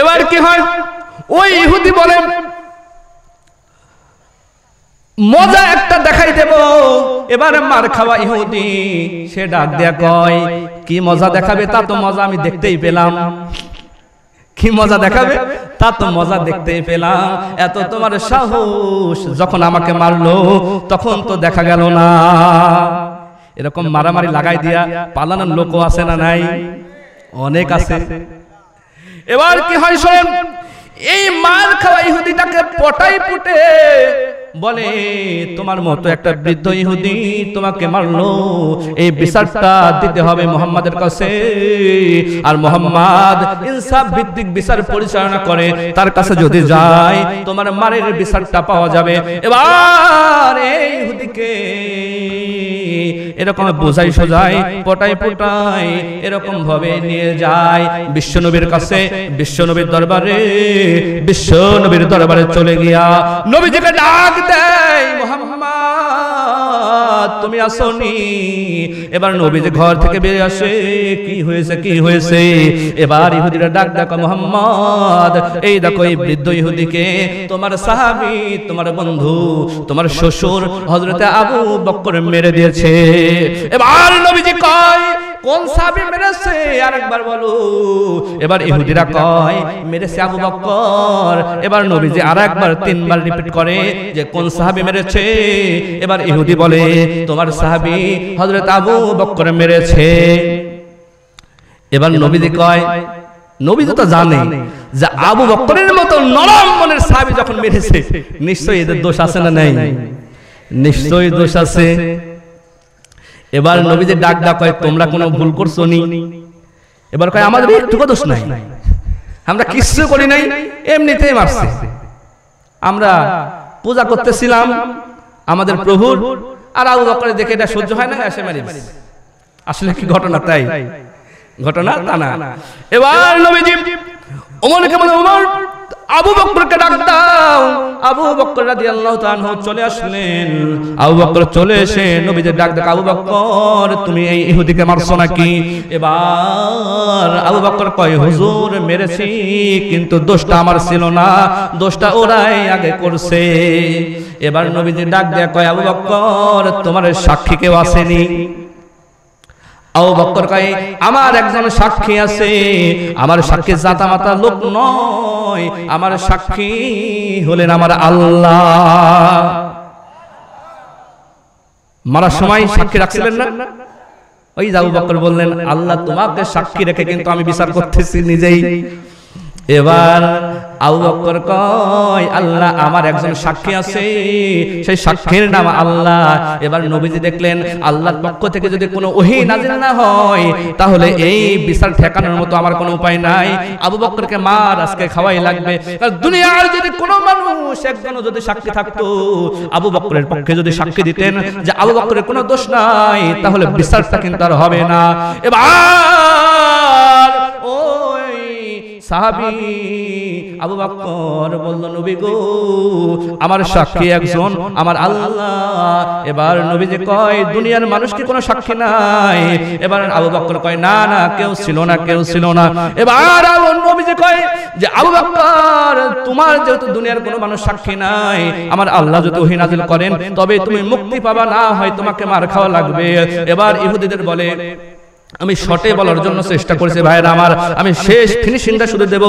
এবার কি হয়, ওই ইহুদি বলে মজা একটা দেখাই দেব। এবারে মার খাওয়া ইহুদি সে ডাক দেয়া কয় কি মজা দেখাবে, তা তো মজা আমি দেখতেই পেলাম, কি মজা দেখাবে, তা তো মজা দেখতেই পেলাম, এত তোমার সাহস, যখন আমাকে মারলো তখন তো দেখা গেল না। এরকম মারামারি লাগাই দিয়া পালানোর লোকও আছে না নাই? অনেক আছে। এবার কি হয় শোনেন, এই মার খাওয়া ইহুদিটাকে পটাই পুটে বলে তোমার মতো একটা বৃদ্ধ ইহুদি তোমাকে মারলো, এই বিচারটা দিতে হবে মুহাম্মাদের কাছে, আর মুহাম্মদ ইনসাফ ভিত্তিক বিচার পরিচালনা করে, তার কাছে যদি যায় তোমার মারের বিচারটা পাওয়া যাবে। এবার এই ইহুদিকে এরকম বোঝাই সোজাই পটাই পটাই এরকম ভাবে নিয়ে যায় বিশ্বনবীর কাছে। বিশ্বনবীর দরবারে চলে গিয়া নবীজিকে ডাক দেয়, মুহাম্মদ তুমি আসোনি? এবার নবীজি ঘর থেকে বেরিয়ে আসে, কি হয়েছে কি হয়েছে? এবার ইহুদিরা ডাক ডাক, মুহাম্মদ এই দেখো এই বৃদ্ধ ইহুদিকে তোমার সাহাবী, তোমার বন্ধু, তোমার শ্বশুর হযরতে আবু বকর মেরে দিয়েছে। এবার নবীজি কয় কোন সাহাবী মেরেছে আরেকবার বলো। এবার ইহুদিরা কয় মেরেছে আবু বকর। এবার নবীজি আরেকবার 3 বার রিপিট করে যে কোন সাহাবী মেরেছে। এবার ইহুদি বলে তোমার সাহাবী হযরত আবু বকর মেরেছে। এবার নবীজি কয়, নবীজি তো জানে যে আবু বকরের মতো নরম মনের সাহাবী যখন মেরেছে নিশ্চয়ই এদের দোষ আছে না নাই? নিশ্চয়ই দোষ আছে। এবার নবীজি ডাক ডাক কয় তোমরা কোনো ভুল করছো নি? এবার কয় আমাদের একটুকু দোষ নাই, আমরা কিছু করি নাই, এমনিতেই মারছে, আমরা পূজা করতেছিলাম আমাদের প্রভুর, আর আবু বকরের দেখে এটা সহ্য হয় না, এসে মারি। আসলে কি ঘটনা তাই? ঘটনা তা না। এবার নবীজি ওমরকে বলে ওমর আবু বকরকে ডাক দাও। আবু বকর রাদিয়াল্লাহু তাআলা আনহু চলে আসলেন। আবু বকর চলে এসে নবীজি ডাক দেয়, আবু বকর তুমি এই ইহুদিকে মারছো নাকি? এবার আবু বকর কয় হুজুর মেরেছি, কিন্তু দোষটা আমার ছিল না, দোষটা ওরাই আগে করছে। এবার নবীজি ডাক দেয় কয় আবু বকর তোমার সাক্ষী কেউ আসেনি? আবু বকর কয় আমার একজন সাক্ষী আছে, আমার সাক্ষী জাতামাতা লোক নয়, আমার সাক্ষী হলেন আমার আল্লাহ। মারার সময় সাক্ষী রাখছিলেন না? ওই আবু বকর বললেন আল্লাহ তোমাকে সাক্ষী রেখে কিন্তু আমি বিচার করতেছি নিজেই। এবার আবু বকর কয় আল্লাহ আমার একজন সাক্ষী আছে, সেই সাক্ষীর নাম আল্লাহ। এবার নবীজি দেখলেন আল্লাহর পক্ষ থেকে যদি কোনো ওহী নাযিল না হয় তাহলে এই বিচার ঠেকানোর মতো আমার কোনো উপায় নাই, আবু বকরকে মার আজকে খাওয়াই লাগবে। কারণ দুনিয়ার যদি কোনো মানুষ একজনও যদি সাক্ষী থাকতো, আবু বকরের পক্ষে যদি সাক্ষী দিতেন যে আবু বকরের কোনো দোষ নাই, তাহলে বিচারটা কিন্তু আর হবে না। এবার ওই সাহাবী আবু বকর বলল নবী গো আমার সাক্ষী একজন আমার আল্লাহ। এবার নবীজি কয় দুনিয়ার মানুষ কি কোনো সাক্ষী নাই? এবার আবু বকর কয় না না কেউ ছিল না, কেউ ছিল না। এবার নবীজি কয় যে আবু বকর তোমার যেহেতু দুনিয়ার কোনো মানুষ সাক্ষী নাই, আমার আল্লাহ যদি ওহী নাযিল করেন তবে তুমি মুক্তি পাবা, না হয় তোমাকে মার খাওয়া লাগবে। এবার ইহুদিদের বলে আমি শর্টে বলার জন্য চেষ্টা করেছি ভাইরা আমার, আমি শেষ ফিনিশিংটা শুধু দেব,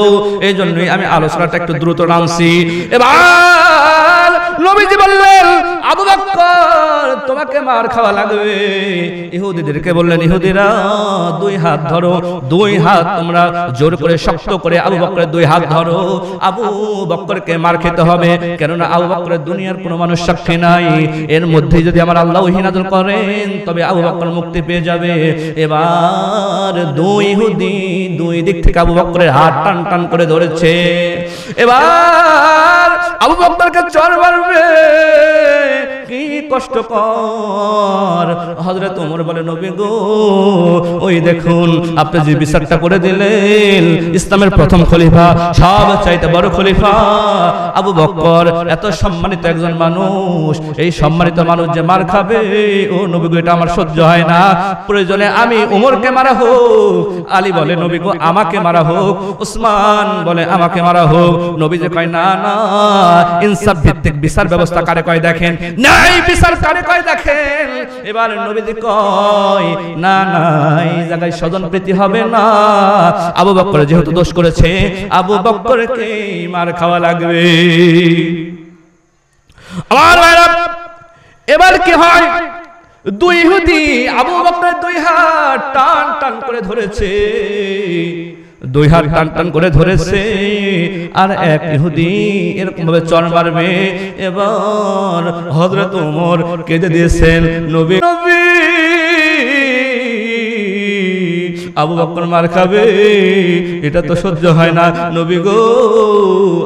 এই জন্যই আমি আলোচনাটা একটু দ্রুত নামছি। এবার নবীজি বললেন আবু বকর তোমাকে মার খাওয়া লাগবে। ইহুদিদেরকে বললেন ইহুদিরা দুই হাত ধরো, দুই হাত তোমরা জোর করে শক্ত করে আবু বকরের দুই হাত ধরো, আবু বকরকে মার খেতে হবে, কেননা আবু বকরের দুনিয়ার কোনো মানুষ সাক্ষী নাই, এর মধ্যে যদি আমার আল্লাহ ওহী নাযিল করেন তবে আবু বকর মুক্তি পেয়ে যাবে। এবার দুই ইহুদি দুই দিক থেকে আবু বকরের হাত টান টান করে ধরেছে। এবার আবু বকরকে চড় মারবে, কি কষ্টকর। হযরত ওমর বলে নবী গো ওই দেখুন আপনি যে বিচারটা করে দিলেন, ইসলামের প্রথম খলিফা, সবচাইতে বড় খলিফা আবু বকর, এত সম্মানিত একজন মানুষ, এই সম্মানিত মানুষ যে মার খাবে, ও নবী গো এটা আমার সহ্য হয় না, প্রয়োজনে আমি ওমরকে মারা হোক। আলী বলে নবী গো আমাকে মারা হোক, উসমান বলে আমাকে মারা হোক। নবী যে কয় না না, ইনসাফ ভিত্তিক বিচার ব্যবস্থা কারে কয় দেখেন, নাই বিচার কারে কয় দেখেন। এবার নবী যে কয় না না এই জায়গায় স্বজন প্রীতি হবে না, আবু বকর যেহেতু দোষ করেছে আবু বকরকে মার খাওয়া লাগবে। আমার ভাইরা এবার কি হয়, দুই ইহুদি আবু বকরের দুই হাত টান টান করে ধরেছে, দুই হাত টান টান করে ধরেছে, আর এক ইহুদি এরকম ভাবে চড় মারবে। এবার হযরত ওমর কেঁদে দিয়েছেন নবী নবী আবু বকর মার খাবে, এটা তো সহ্য হয় না, নবী গো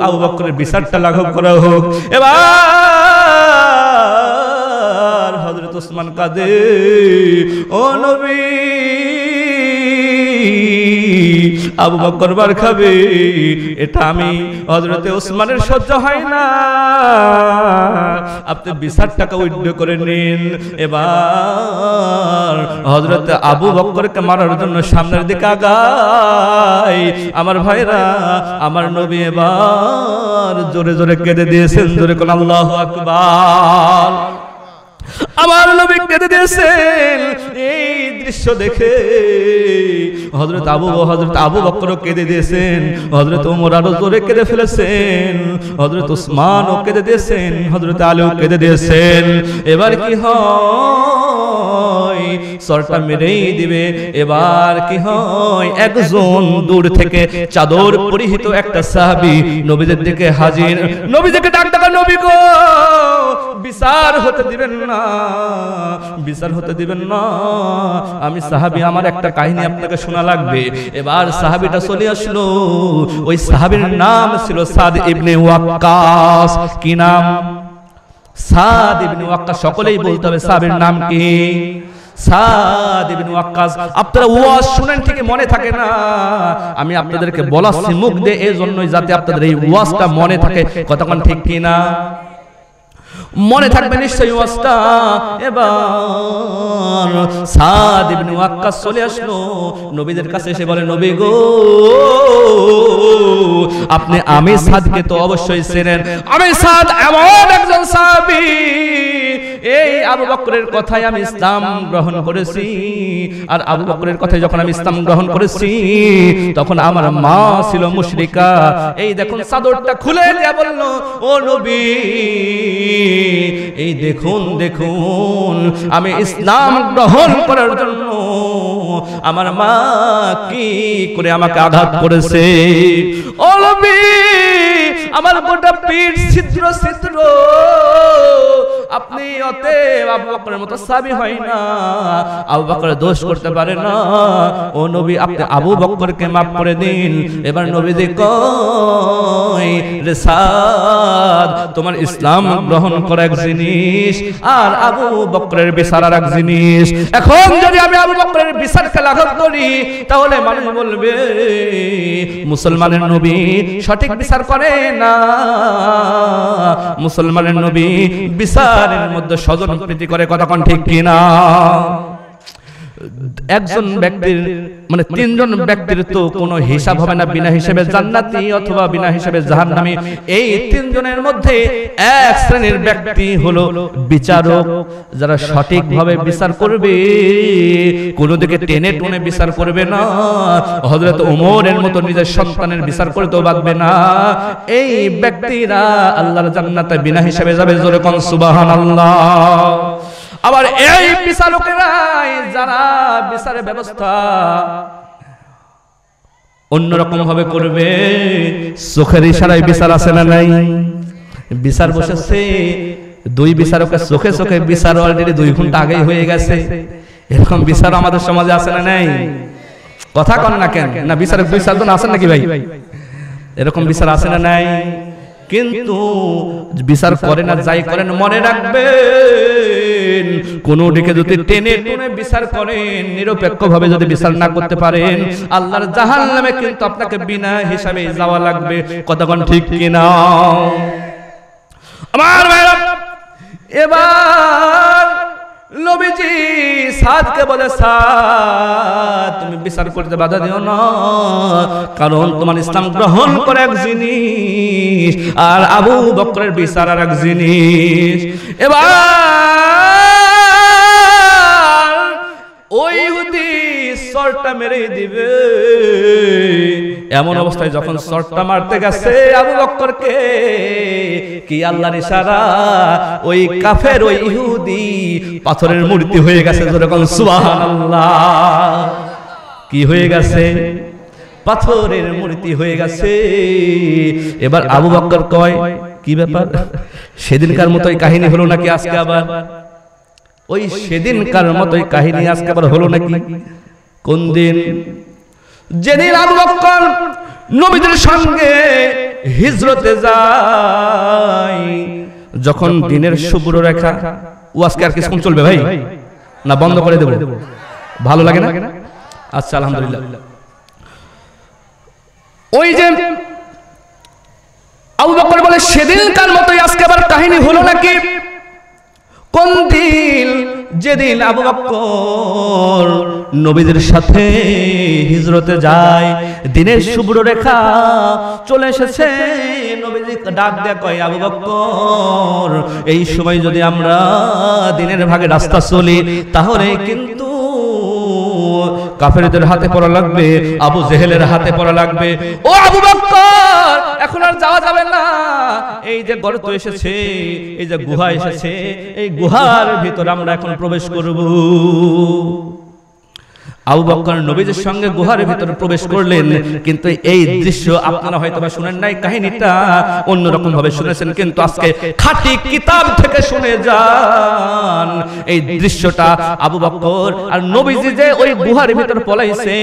আবু বকরের বিচারটা লাঘব করা হোক। এবার হযরত ওসমান কাঁদে, ও নবী আবু বকর মার খাবে, এটা আমি হযরতে ওসমানের সহ্য হয় না, আপনি বিচারটাকে উইথড্র করে নিন। এবার হযরতে আবু বকরকে মারার জন্য সামনের দিকে আগায়। আমার ভাইরা আমার নবী এবার জোরে জোরে কেঁদে দিয়েছেন, জোরে কোন আল্লাহু আকবার। আমার নবী কেঁদে দিয়েছেন। এই দৃশ্য দেখে হযরত আবু বকর কেঁদে দিয়েছেন, হযরত ওমর আরো জোরে কেঁদে ফেলেছেন, হযরত উসমানও কেঁদে দিয়েছেন, হযরত আলীও কেঁদে দিয়েছেন। এবার কি হয়, সরটা মেরেই দিবে। এবার কি হয়, একজন দূর থেকে চাদর পরিহিত একটা সাহাবী নবীদের দিকে হাজির। নবীদেরকে ডাক ডাকা, নবী গো বিচার হতে দিবেন না, বিচার হতে দিবেন না, আমি সাহাবী, আমার একটা কাহিনী আপনাকে শোনা লাগবে। এবার সাহাবীটা চলে আসলো, ওই সাহাবীর নাম ছিল সাদ ইবনে ওয়াক্কাস। কি নাম? সাদ ইবনে ওয়াক্কাস। সকলেই বলতে হবে সাহাবীর নাম কি? সাদ ইবনে ওয়াক্কাস। আপনারা ওয়াজ শুনেন ঠিকই মনে থাকে না, আমি আপনাদেরকে বলাচ্ছি মুখ দিয়ে, এই জন্যই যাতে আপনাদের এই ওয়াজটা মনে থাকে। কতক্ষণ ঠিক কি না? মনে থাকবে নিশ্চয়ই ওয়াজটা। এবার সাদ ইবনে ওয়াক্কাস চলে আসলো নবীদের কাছে, এসে বলে নবী গো আপনি আমি সাদকে তো অবশ্যই চেনেন, আমি সাদ এমন একজন সাহাবী, এই আবু বকরের কথায় আমি ইসলাম গ্রহণ করেছি, আর আবু বকরের কথায় যখন আমি ইসলাম গ্রহণ করেছি তখন আমার মা ছিল মুশরিকা। এই দেখুন চাদরটা খুলে দিয়া বলল, ও নবী এই দেখুন দেখুন আমি ইসলাম গ্রহণ করার জন্য আমার মা কি করে আমাকে আঘাত করেছে। ও নবী আমার গোটা পিঠ ছিদ্র ছিদ্র, আপনি অতএব আবু বকরের মতো সাহাবী হয় না, আবু বকর দোষ করতে পারে না। ও নবী আপনি আবু বকরকে maaf করে দিন। এবার নবী কয় রে সাদ, তোমার ইসলাম গ্রহণ করা এক জিনিস আর আবু বকরের বিচার আর এক জিনিস। এখন যদি আমি আবু বকরের বিচারকে লাঘব করি তাহলে মানুষ বলবে মুসলমানের নবী সঠিক বিচার করে না, মুসলমানের নবী বিচারের মধ্যে স্বজন প্রীতি করে। কতক্ষণ ঠিক কিনা? একজন ব্যক্তির মানে তিনজন ব্যক্তির তো কোনো হিসাব হবে না, বিনা হিসেবে জান্নাতি অথবা বিনা হিসেবে জাহান্নামী। এই তিনজনের মধ্যে এক শ্রেণীর ব্যক্তি হলো বিচারক, যারা সঠিকভাবে বিচার করবে, কোনো দিকে টেনে টুনে বিচার করবে না, হযরত ওমরের মতো নিজের সন্তানের বিচার করতেও বাঁধবে না। এই ব্যক্তিরা আল্লাহর জান্নাতে বিনা হিসেবে যাবে। জোরে কোন সুবহানাল্লাহ। আবার এই বিচারকেরাই যারা বিচারের ব্যবস্থা অন্যরকম ভাবে করবে, চোখের ইশারায় বিচার আছে না নাই? বিচার বসেছে, দুই বিচারকের চোখে চোখে বিচার অলরেডি 2 ঘন্টা আগেই হয়ে গেছে। এরকম বিচার আমাদের সমাজে আছে না নাই? কথা কন না কেন? না বিচারক 2-4 জন আছেন নাকি ভাই? এরকম বিচার আছে না নাই? কিন্তু বিচার করেন আর যাই করেন, মনে রাখবেন কোন দিকে যদি টেনে টুনে বিচার করেন, নিরপেক্ষভাবে যদি বিচার না করতে পারেন, আল্লাহর জাহান্নামে কিন্তু আপনাকে বিনা হিসাবে যাওয়া লাগবে। কতক্ষণ ঠিক কিনা আমার ভাইরা? এবার নবীজি সাদকে বলে, সাদ তুমি বিচার করতে বাধা দিও না, কারণ তোমার ইসলাম গ্রহণ করে এক জিনিস, আর আবু বকরের বিচার আর এক জিনিস। এবার ওই ইহুদি সরটা মেরে দিবে। এমন অবস্থায় যখন সরটা মারতে গেছে আবু বকরকে, কি আল্লাহর ইশারা, ওই কাফের ওই ইহুদি পাথরের মূর্তি হয়ে গেছে। যখন সুবহানাল্লাহ, কি হয়ে গেছে? পাথরের মূর্তি হয়ে গেছে। এবার আবু বকর কয়, কি ব্যাপার, সেদিনকার মতোই কাহিনী হলো নাকি আজকে আবার? ওই সেদিনকার মতোই কাহিনী আজকে আবার হলো নাকি? কোন দিন? যেদিন আবু বকর নবীদের সঙ্গে হিজরতে যায়, যখন দিনের শুভ্র রেখা। ও আজকে আর কিছুক্ষণ চলবে ভাই, না বন্ধ করে দেব? ভালো লাগে না? আচ্ছা আলহামদুলিল্লাহ। ওই যে আবু বকর বলে, সেদিনকার মতোই আজকে আবার কাহিনী হলো নাকি? কোন দিন? যেদিন আবু বকর নবীদের সাথে হিজরতে যায়, দিনের শুভ্র রেখা চলে এসেছে। নবীজি ডাক দেয়া কয়, আবু বকর এই সময় যদি আমরা দিনের ভাগে রাস্তা চলি, তাহলে কিন্তু কাফেরদের হাতে পড়া লাগবে, আবু জেহেলের হাতে পড়া লাগবে। ও আবু বকর, এখন আর যাওয়া যাবে না। এই যে গর্ত এসেছে, এই যে গুহা এসেছে, এই গুহার ভিতর আমরা এখন প্রবেশ করব। আবু বকর নবীজির সঙ্গে গুহার ভিতরে প্রবেশ করলেন, কিন্তু এই দৃশ্য আপনারা হয়তো বা শুনেন নাই, কাহিনীটা অন্যরকম ভাবে শুনেছেন, কিন্তু আজকে খাঁটি কিতাব থেকে শুনে যান। এই দৃশ্যটা আবু বকর আর নবীজি যে ওই গুহার ভিতর পলাইছে,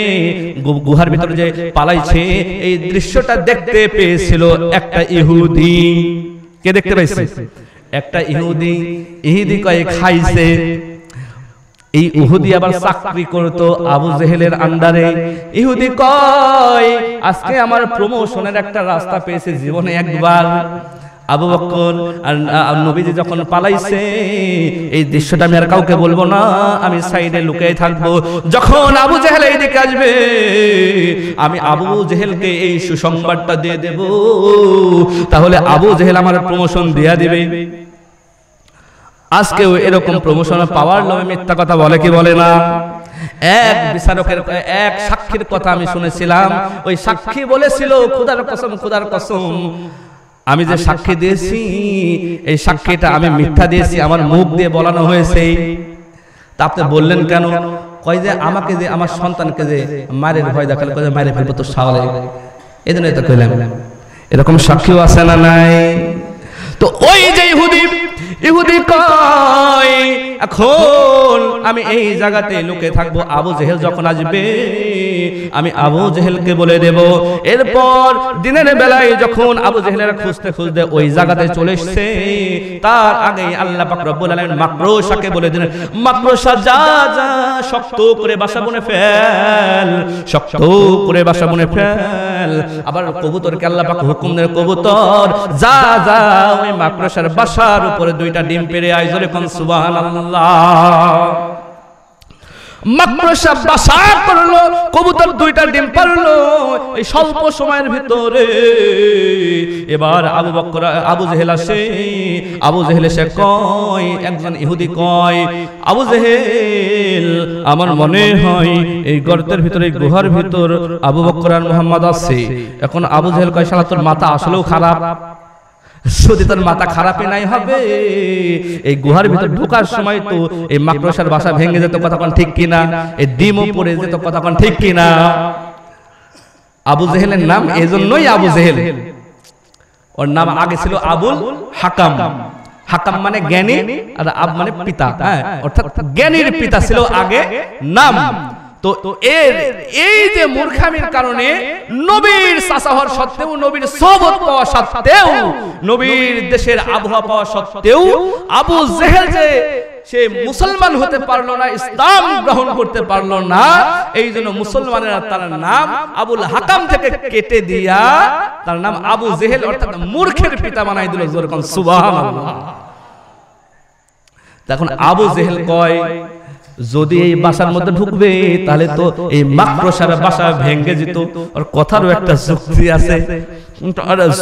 গুহার ভিতর যে পালাইছে, এই দৃশ্যটা দেখতে পেয়েছিল একটা ইহুদি। কে দেখতে পাইছে? একটা ইহুদি। ইহুদি কয়ে খাইছে। এই ইহুদি আবার চাকরি করতো আবু জেহেলের আন্ডারে। ইহুদি কয়, আজকে আমার প্রমোশনের একটা রাস্তা পেয়েছে জীবনে একবার। আবু বকর আর নবীজি যখন পালাইছে, এই দৃশ্যটা আমি আর কাউকে বলবো না, আমি সাইডে লুকিয়ে থাকবো। যখন আবু জেহেল এইদিকে আসবে, আমি আবু জেহেলকে এই সুসংবাদটা দিয়ে দেব, তাহলে আবু জেহেল আমার প্রমোশন দিয়া দিবে। আজকেও এরকম প্রমোশন পাওয়ার লোভে মিথ্যা কথা বলে কি বলে না? এক বিচারকের এক সাক্ষীর কথা আমি শুনেছিলাম। ওই সাক্ষী বলেছিল, খোদার কসম, খোদার কসম, আমি যে সাক্ষী দিয়েছি, এই সাক্ষীটা আমি মিথ্যা দিয়েছি, আমার মুখ দিয়ে বলানো হয়েছে। তা আপনি বললেন কেন? কয় যে আমাকে যে আমার সন্তানকে যে মারের ভয় দেখালে, কয় যে মারে ফেলবো তো সাওয়ালে, এই জন্যই তো কইলাম। এরকম সাক্ষীও আছে না নাই? তো ওই যে ইহুদি কয়, এখন আমি এই জায়গাতে লুকে থাকবো, আবু জেহেল যখন আসবে আমি আবু জেহেলকে বলে দেব। এরপর দিনের বেলায় যখন আবু জেহেলের খুঁজতে খুঁজতে ওই জায়গাতে চলে এসেছে, তার আগে আল্লাহ পাক রব্বুল আলামিন মাকরুশাকে বলে দিলেন, মাকরুশা যা যা শক্ত করে বাসা বনে ফেল, শক্ত করে বাসা বনে ফেল। আবার কবুতরকে আল্লাহ পাক হুকুম দেন, কবুতর যা যা ওই মাকরুশার বাসার উপরে 2টা ডিম পেড়ে আয়। জোরে কোন সুবহানাল্লাহ। মাকড়সা বাসা করলো, কবুতর দুইটা ডিম পারলো এই স্বল্প সময়ের ভিতরে। এবার আবু জেহেল আসে। আবু জেহেল এসে কয়, একজন ইহুদি কয়, আবু জেহেল আমার মনে হয় এই গর্তের ভিতরে, এই গুহার ভিতর আবু বকর আর মুহাম্মদ আছে। এখন আবু জেহেল কয়, শালা তোর মাথা আসলেও খারাপ, যদি তোর মাথা খারাপই নাই হবে, এই গুহার ভিতর ঢোকার সময় তো এই মাকড়সার বাসা ভেঙে যেত, কথা কোন ঠিক কিনা, এই ডিমও পড়ে যেত, কথা কোন ঠিক কিনা। আবু জেহেলের নাম এজন্যই আবু জেহেল, ওর নাম আগে ছিল আবুল হাকাম। হাকাম মানে জ্ঞানী আর আব মানে পিতা, অর্থাৎ জ্ঞানীর পিতা ছিল আগে নাম। তো এর এই যে মূর্খামির কারণে নবীর চাচা হওয়ার সত্ত্বেও, নবীর সোহবত পাওয়া সত্ত্বেও, নবীর দেশের আবহাওয়া পাওয়া সত্ত্বেও আবু জেহেল যে সে মুসলমান হতে পারলো না, ইসলাম গ্রহণ করতে পারলো না, এই জন্য মুসলমানেরা তার নাম আবুল হাকাম থেকে কেটে দিয়া তার নাম আবু জেহেল অর্থাৎ মূর্খের পিতা বানাই দিল। যেরকম সুবহানাল্লাহ। তখন আবু জেহেল কয়, যদি এই বাসার মধ্যে ঢুকবে তাহলে তো এই মাকড়সার বাসা ভেঙে যেত। আর কথারও একটা যুক্তি আছে,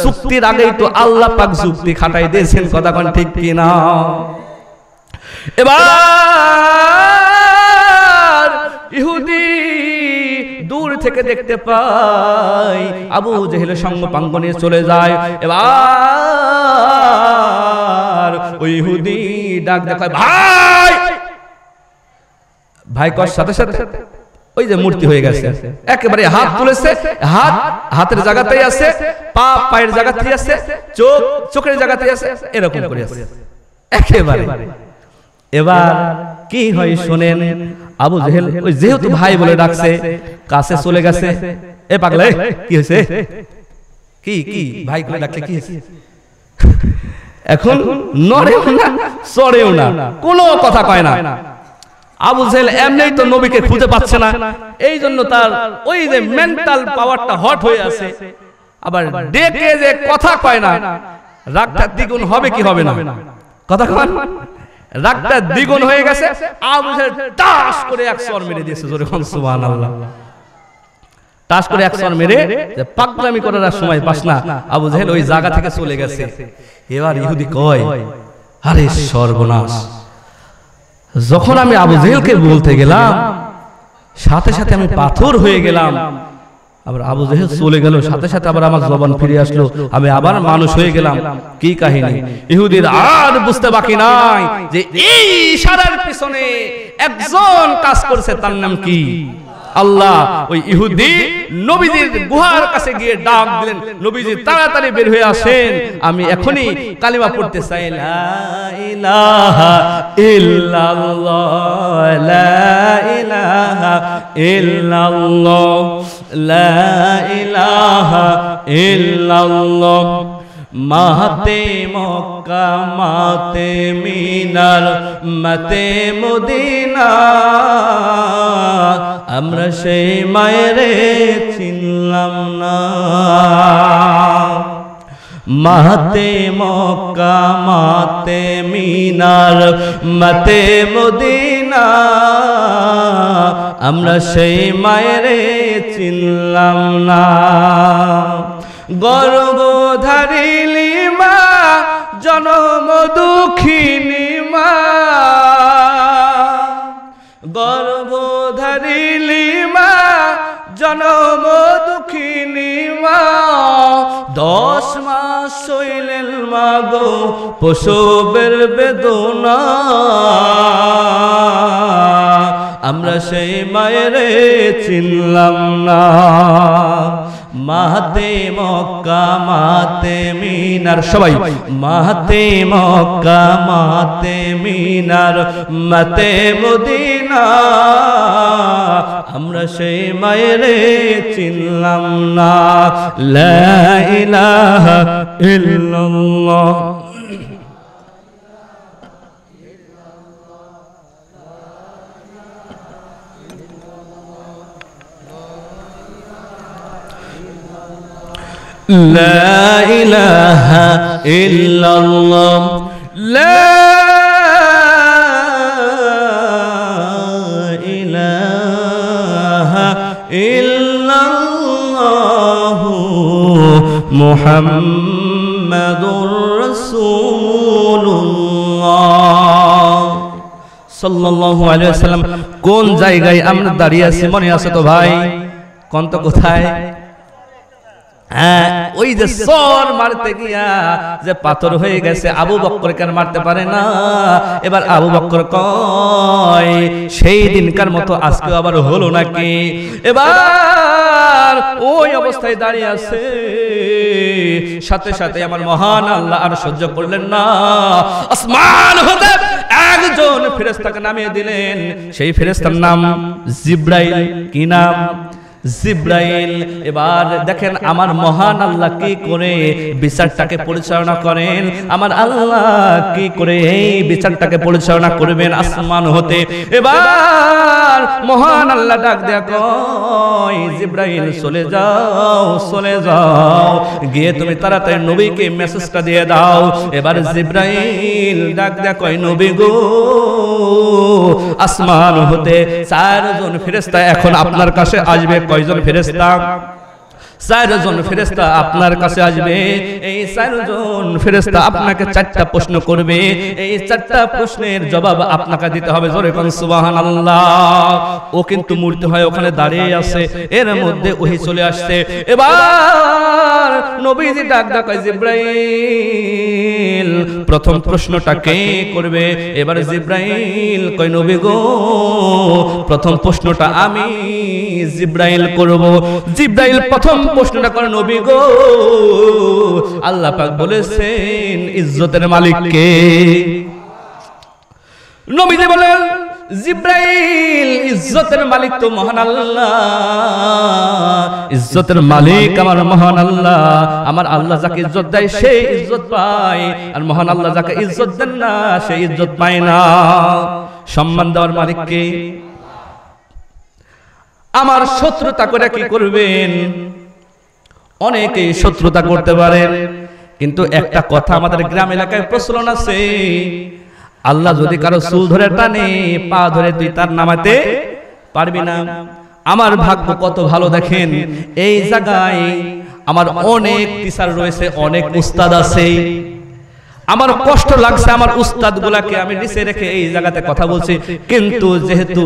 যুক্তির আগেই তো আল্লাহ পাক যুক্তি খাটাই দিয়েছেন, কথা কোন ঠিক কিনা। এবার ইহুদি দূর থেকে দেখতে পায় আবু জেহেলের সঙ্গ পাঙ্গ নিয়ে চলে যায়। এবার ওই ইহুদি ডাক দেখায়, ভাই ভাই কর সাথে সাথে ওই যে মূর্তি হয়ে গেছে, একেবারে হাত তুলেছে, হাতের জায়গাতেই আছে, পা পায়ের জায়গাতেই আছে, চোখ চোখের জায়গাতেই আছে, এরকম করে আছে একেবারে। এবার কি হয় শোনেন, আবু জেহেল ওই যেহেতু ভাই বলে ডাকছে, কাছে চলে গেছে। এ পাগলা, কি হয়েছে, কি কি ভাই বলে ডাকলে কি হয়েছে? এখন নড়েও না চড়েও না, কোনো কথা কয় না। আবু জেহেল এমনিই তো নবীকে খুঁজে পাচ্ছে না, এই জন্য তার ওই যে মেন্টাল পাওয়ারটা হট হয়ে আছে। আবার ডেকে যে কথা কয় না, রাগটা দ্বিগুণ হবে কি হবে না, কথা কয়, রাগটা দ্বিগুণ হয়ে গেছে। আবু জেহেল টাস করে এক চড় মেরে দিয়েছে, জোরে কোন সুবহানাল্লাহ। টাস করে এক চড় মেরে পাগলামি করার সময় পাস না, আবু জেহেল ওই জায়গা থেকে চলে গেছে। এবার ইহুদি কয়, আরে সর্বনাশ, যখন আমি আবু জেহেলকে বলতে গেলাম সাথে সাথে আমি পাথর হয়ে গেলাম, আবার আবু জেহেল চলে গেল, সাথে সাথে আবার আমার জবান ফিরে আসলো, আমি আবার মানুষ হয়ে গেলাম। কি কাহিনী? ইহুদির আর বুঝতে বাকি নাই যে এই ইশারার পিছনে একজন কাজ করছে, তার নাম কি? আল্লাহ। ওই ইহুদি নবীজির গুহার কাছে গিয়ে ডাক দিলেন, নবীজি তাড়াতাড়ি বের হয়ে আসেন, আমি এখনই কালিমা পড়তে চাই, লা ইলাহা ইল্লাল্লাহ, লা ইলাহা ইল্লাল্লাহ, লা ইলাহা ইল্লাল্লাহ। মাতে মক্কা মাতে মিনার মাতে মদিনা, আমরা সেই মায়েরে চিনলাম না। মাতে মক্কা মাতে মিনার মাতে মদিনা, আমরা সেই মায়েরে চিনলাম না। গর্ভধারিণী মা জনম দুঃখিনী মা, গর্ভধারিণী মা জনম দুঃখিনী মা, 10 মাস সইলেন মা গো প্রসবের বেদনা, আমরা সেই মায়েরে চিনলাম না। মাতে মক্কা মাতে মিনার, সবাই মাতে মক্কা মাতে মিনার মাতে মদিনা, আমরা সেই মায়েরে চিনলাম না। লা ইলাহা ইল্লাল্লাহ। لا إله إلا الله، لا إله ইল্লাল্লাহু মুহাম্মাদুর রাসূলুল্লাহ সাল্লাল্লাহু আলাইহি ওয়াসাল্লাম। কোন জায়গায় আমরা দাঁড়িয়ে আছি মনে আছে তো ভাই? কোন তো কোথায়? হ্যাঁ, ওই যে সর মারতে গিয়া যে পাথর হয়ে গেছে, আবু বকরকে আর মারতে পারে না। এবার আবু বকর কয় সেই দিনকার মতো আজকে আবার হলো নাকি? এবার ওই অবস্থায় দাঁড়িয়ে আছে, সাথে সাথে আমার মহান আল্লাহ আর সহ্য করলেন না, আসমান হতে একজন ফেরেশতাকে নামিয়ে দিলেন। সেই ফেরেশতার নাম জিবরাইল। কি নাম? জিবরাইল। এবার দেখেন আমার মহান আল্লাহ কি করে বিচারটাকে পরিচালনা করেন, আমার আল্লাহ কি করে এই বিচারটাকে পরিচালনা করবেন আসমান হতে। এবার মহান আল্লাহ ডাক দেয়া কয় জিবরাইল চলে যাও, চলে যাও, গিয়ে তুমি তাড়াতাড়ি নবীকে মেসেজটা দিয়ে দাও। এবার জিবরাইল ডাক দেয়া কয় নবী গো, আসমান হতে 4 জন ফেরেশতা এখন আপনার কাছে আসবে। কয়জন ফেরেশতা? 4 জন ফেরেশতা আপনার কাছে আসবে। এই 4 জন ফেরেশতা আপনাকে 4টা প্রশ্ন করবে। এই 4টা প্রশ্নের জবাব আপনাকে দিতে হবে। জোরে কোন সুবহানাল্লাহ। ও কিন্তু মূর্তি হয় ওখানে দাঁড়িয়ে আছে, এর মধ্যে ওহী চলে আসছে। এবার নবীজি ডাক কয় জিবরাইল প্রথম প্রশ্নটা কে করবে? এবার জিবরাইল কয় নবী গো, প্রথম প্রশ্নটা আমি জিবরাইল করব। জিবরাইল প্রথম প্রশ্নটা করে নবী গো, আল্লাহ পাক বলেছেন ইজ্জতের মালিক কে? নবীজি বলেন জিবরাইল ইজ্জতের মালিক তো মহান আল্লাহ, ইজ্জতের মালিক আমার মহান আল্লাহ। আমার আল্লাহ যাকে ইজ্জত দেয় সে ইজ্জত পায়, আর মহান আল্লাহ যাকে ইজ্জত দেন না সে ইজ্জত পায় না। সম্মান দেওয়ার মালিক কে? আমার শত্রুতা করে কি করবেন? অনেকেই শত্রুতা করতে পারেন, কিন্তু একটা কথা আমাদের গ্রাম এলাকায় প্রচলন আছে, আল্লাহ যদি কারো চুল ধরে টানে, পা ধরে তুই তার নামাতে পারবি না। আমার ভাগ্য কত ভালো দেখেন, এই জায়গায় আমার অনেক টিচার রয়েছে, অনেক উস্তাদ আছে। আমার কষ্ট লাগছে আমার উস্তাদ গুলাকে আমি নিচে রেখে এই জায়গাতে কথা বলছি, কিন্তু যেহেতু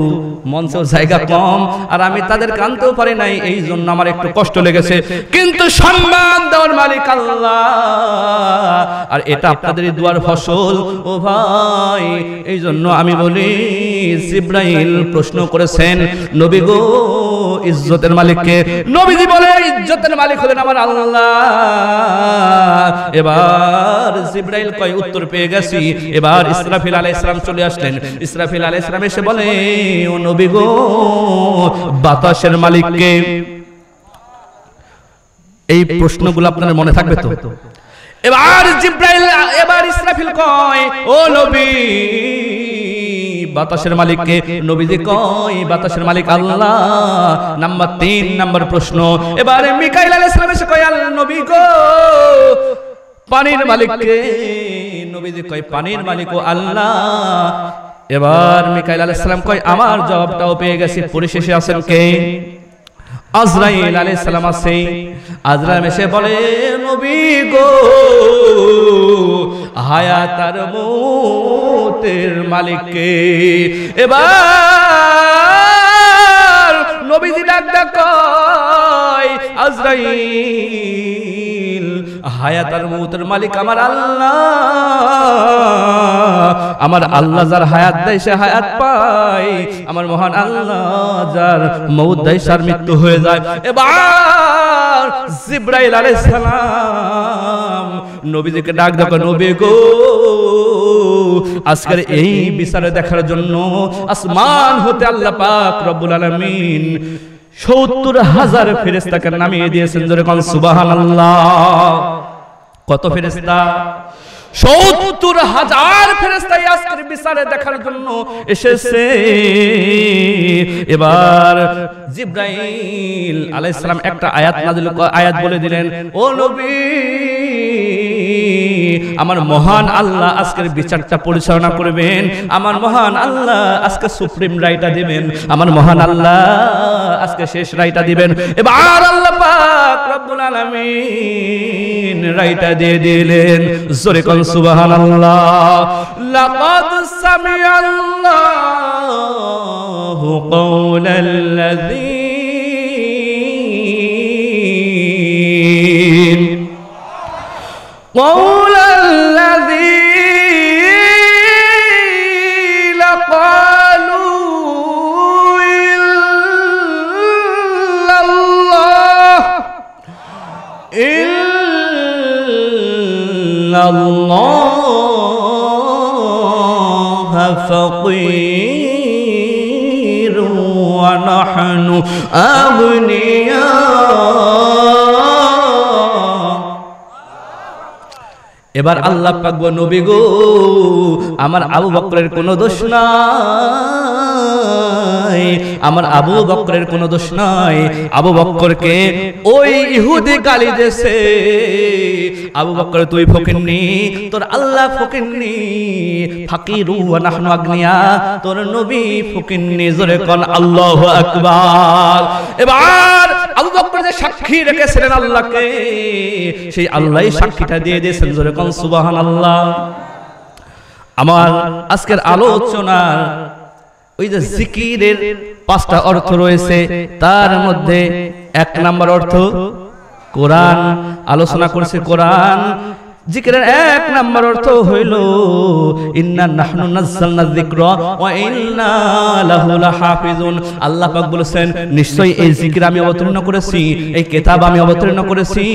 মঞ্চের জায়গা কম আর আমি তাদের কানতেও পারি নাই, এই জন্য আমার একটু কষ্ট লেগেছে। কিন্তু সম্মান দেওয়ার মালিক আল্লাহ, আর এটা আপনাদের দুয়ার ফসল ও ভাই। এই জন্য আমি বলি জিবরাইল প্রশ্ন করেছেন নবী গো, ইজ্জতের মালিক কে? নবীজি বলে ইজ্জতের মালিক হলেন আমার আল্লাহ। এবার জিবরাইল কয় উত্তর পেয়ে গেছি। এবার ইসরাফিল আলাইহিস সালাম চলে আসলেন। ইসরাফিল আলাইহিস সালাম এসে বলে ও নবী গো, বাতাসের মালিক কে? এই প্রশ্নগুলো আপনাদের মনে থাকবে তো? এবার জিবরাইল, এবার ইসরাফিল কয় ও নবী, বাতাসের মালিক কে? নবীজি কয় বাতাসের মালিক আল্লাহ। নাম্বার 3 নাম্বার প্রশ্ন। এবারে মিকাইল আলাইহিস সালাম এসে কয় আল্লাহ নবী গো, পানির মালিক কে? নবীজি কয় পানির মালিক ও আল্লাহ। এবার মিকাইল আলাইহিস সালাম কয় আমার জবাবটাও পেয়ে গেছি, পরিশেষে আছেন কে? আজরাইল আলাইহিস সালাম আছে। আজরাইল এসে বলে নবী গো, হায়াত আর মৌতের মালিক কে? এবার নবীজি ডাক কয় আজরাইল, হায়াত আর মৌতের মালিক আমার আল্লাহ। আমার আল্লাহ যার হায়াত দেয় সে হায়াত পায়, আমার মহান আল্লাহ যার মৌত দেয় তার মৃত্যু হয়ে যায়। এবার জিবরাইল আলাইহিস সালাম নবীজিকে ডাক দেখো নবী গো, আজকের এই বিচারে দেখার জন্য আসমান হতে আল্লাহ পাক রব্বুল আলামিন ৭০,০০০ ফেরেশতাকে নামিয়ে দিয়েছেন। জোরে কোন সুবহানাল্লাহ। কত ফেরেশতা? ৭০,০০০ ফেরেশতা আজকের বিচারে দেখার জন্য এসেছে। এবার জিবরাইল আলাইহিস সালাম একটা আয়াত নাযিল আয়াত বলে দিলেন ও নবী, আমার মহান আল্লাহ আজকের বিচারটা পরিচালনা করবেন, আমার মহান আল্লাহ আজকে সুপ্রিম রায়টা দিবেন, আমার মহান আল্লাহ আজকে শেষ রায়টা দিবেন। এবার আল্লাহ পাক রব্বুল আলামিন রায়টা দিয়ে দিলেন। জোরে কোন সুবহানাল্লাহ। লাকাদ সামিআল্লাহু قول الذين قالوا إن الله فقير ونحن أغنياء। এবার আল্লাহ পাক গো নবী গো, আমার আবু বকরের কোনো দোষ নাই, আমার আবু বকরের কোনো দোষ নাই। আবু বকরকে ওই ইহুদি গালি দিয়েছে, আবু বকর তুই ফকিন্নি, তোর আল্লাহ ফকিন্নি, ফাকিরু ওয়া নাহনু আগনিয়া, তোর নবী ফকিন্নি। জোরে কোন আল্লাহু আকবার। এবার আবু বকর যে সাক্ষী রেখেছিলেন আল্লাহকে, সেই আল্লাহই সাক্ষীটা দিয়ে দিয়েছেন। জোরে কোন সুবহানাল্লাহ। আমার আজকের আলোচনার ওই যে জিকিরের 5টা অর্থ রয়েছে, তার মধ্যে 1 নাম্বার অর্থ কোরআন। আলোচনা করছে কোরআন। জিকিরের 1 নাম্বার অর্থ হইল ইন্না নাহনু নাযালনা যিকরা ওয়া ইন্না লাহু লাহাফিজুন। আল্লাহ পাক বলেছেন নিশ্চয়ই এই জিকির আমি অবতীর্ণ করেছি, এই কিতাব আমি অবতীর্ণ করেছি,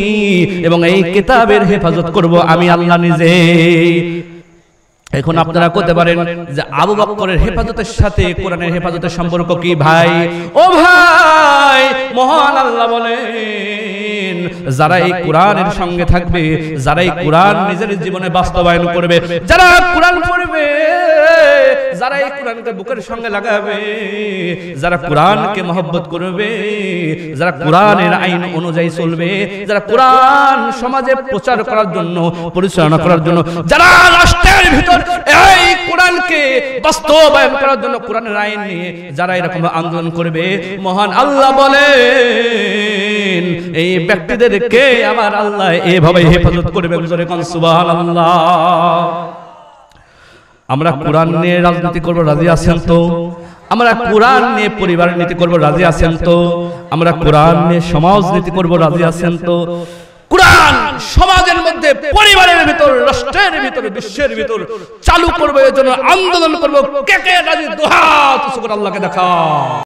এবং এই কিতাবের হেফাজত করব আমি আল্লাহ নিজে। এখন আপনারা কইতে পারেন যে আবু বকরের হেফাজতের সাথে কোরআনের হেফাজতের সম্পর্ক কি ভাই? ও ভাই, মহান আল্লাহ বলেন যারা এই কোরআনের সঙ্গে থাকবে, যারা এই কোরআন নিজের জীবনে বাস্তবায়ন করবে, যারা কোরআন পড়বে, যারা এই কোরআনকে বুকের সঙ্গে লাগাবে, যারা কোরআনকে মহব্বত করবে, যারা কোরআনের আইন অনুযায়ী চলবে, যারা কোরআন সমাজে প্রচার করার জন্য, পরিচালনা করার জন্য, যারা রাষ্ট্রের ভিতর এই কোরআনকে বাস্তবায়ন করার জন্য কোরআনের আইন নিয়ে যারা এরকম আন্দোলন করবে, মহান আল্লাহ বলেন এই ব্যক্তিদেরকে আমার আল্লাহ এভাবে হেফাজত করবে। জোরে কোন সুবহানাল্লাহ। আমরা কোরআন নিয়ে রাজনীতি করব, রাজি আছেন তো? আমরা কোরআন নিয়ে পরিবার নীতি করব, রাজি আছেন তো? আমরা কোরআন নিয়ে সমাজ নীতি করব, রাজি আছেন তো? কোরআন সমাজের মধ্যে, পরিবারের ভিতর, রাষ্ট্রের ভিতর, বিশ্বের ভিতর চালু করবে, এর জন্য আন্দোলন করব। কে কে রাজি? দুহাত উঁচু করে আল্লাহকে দেখা।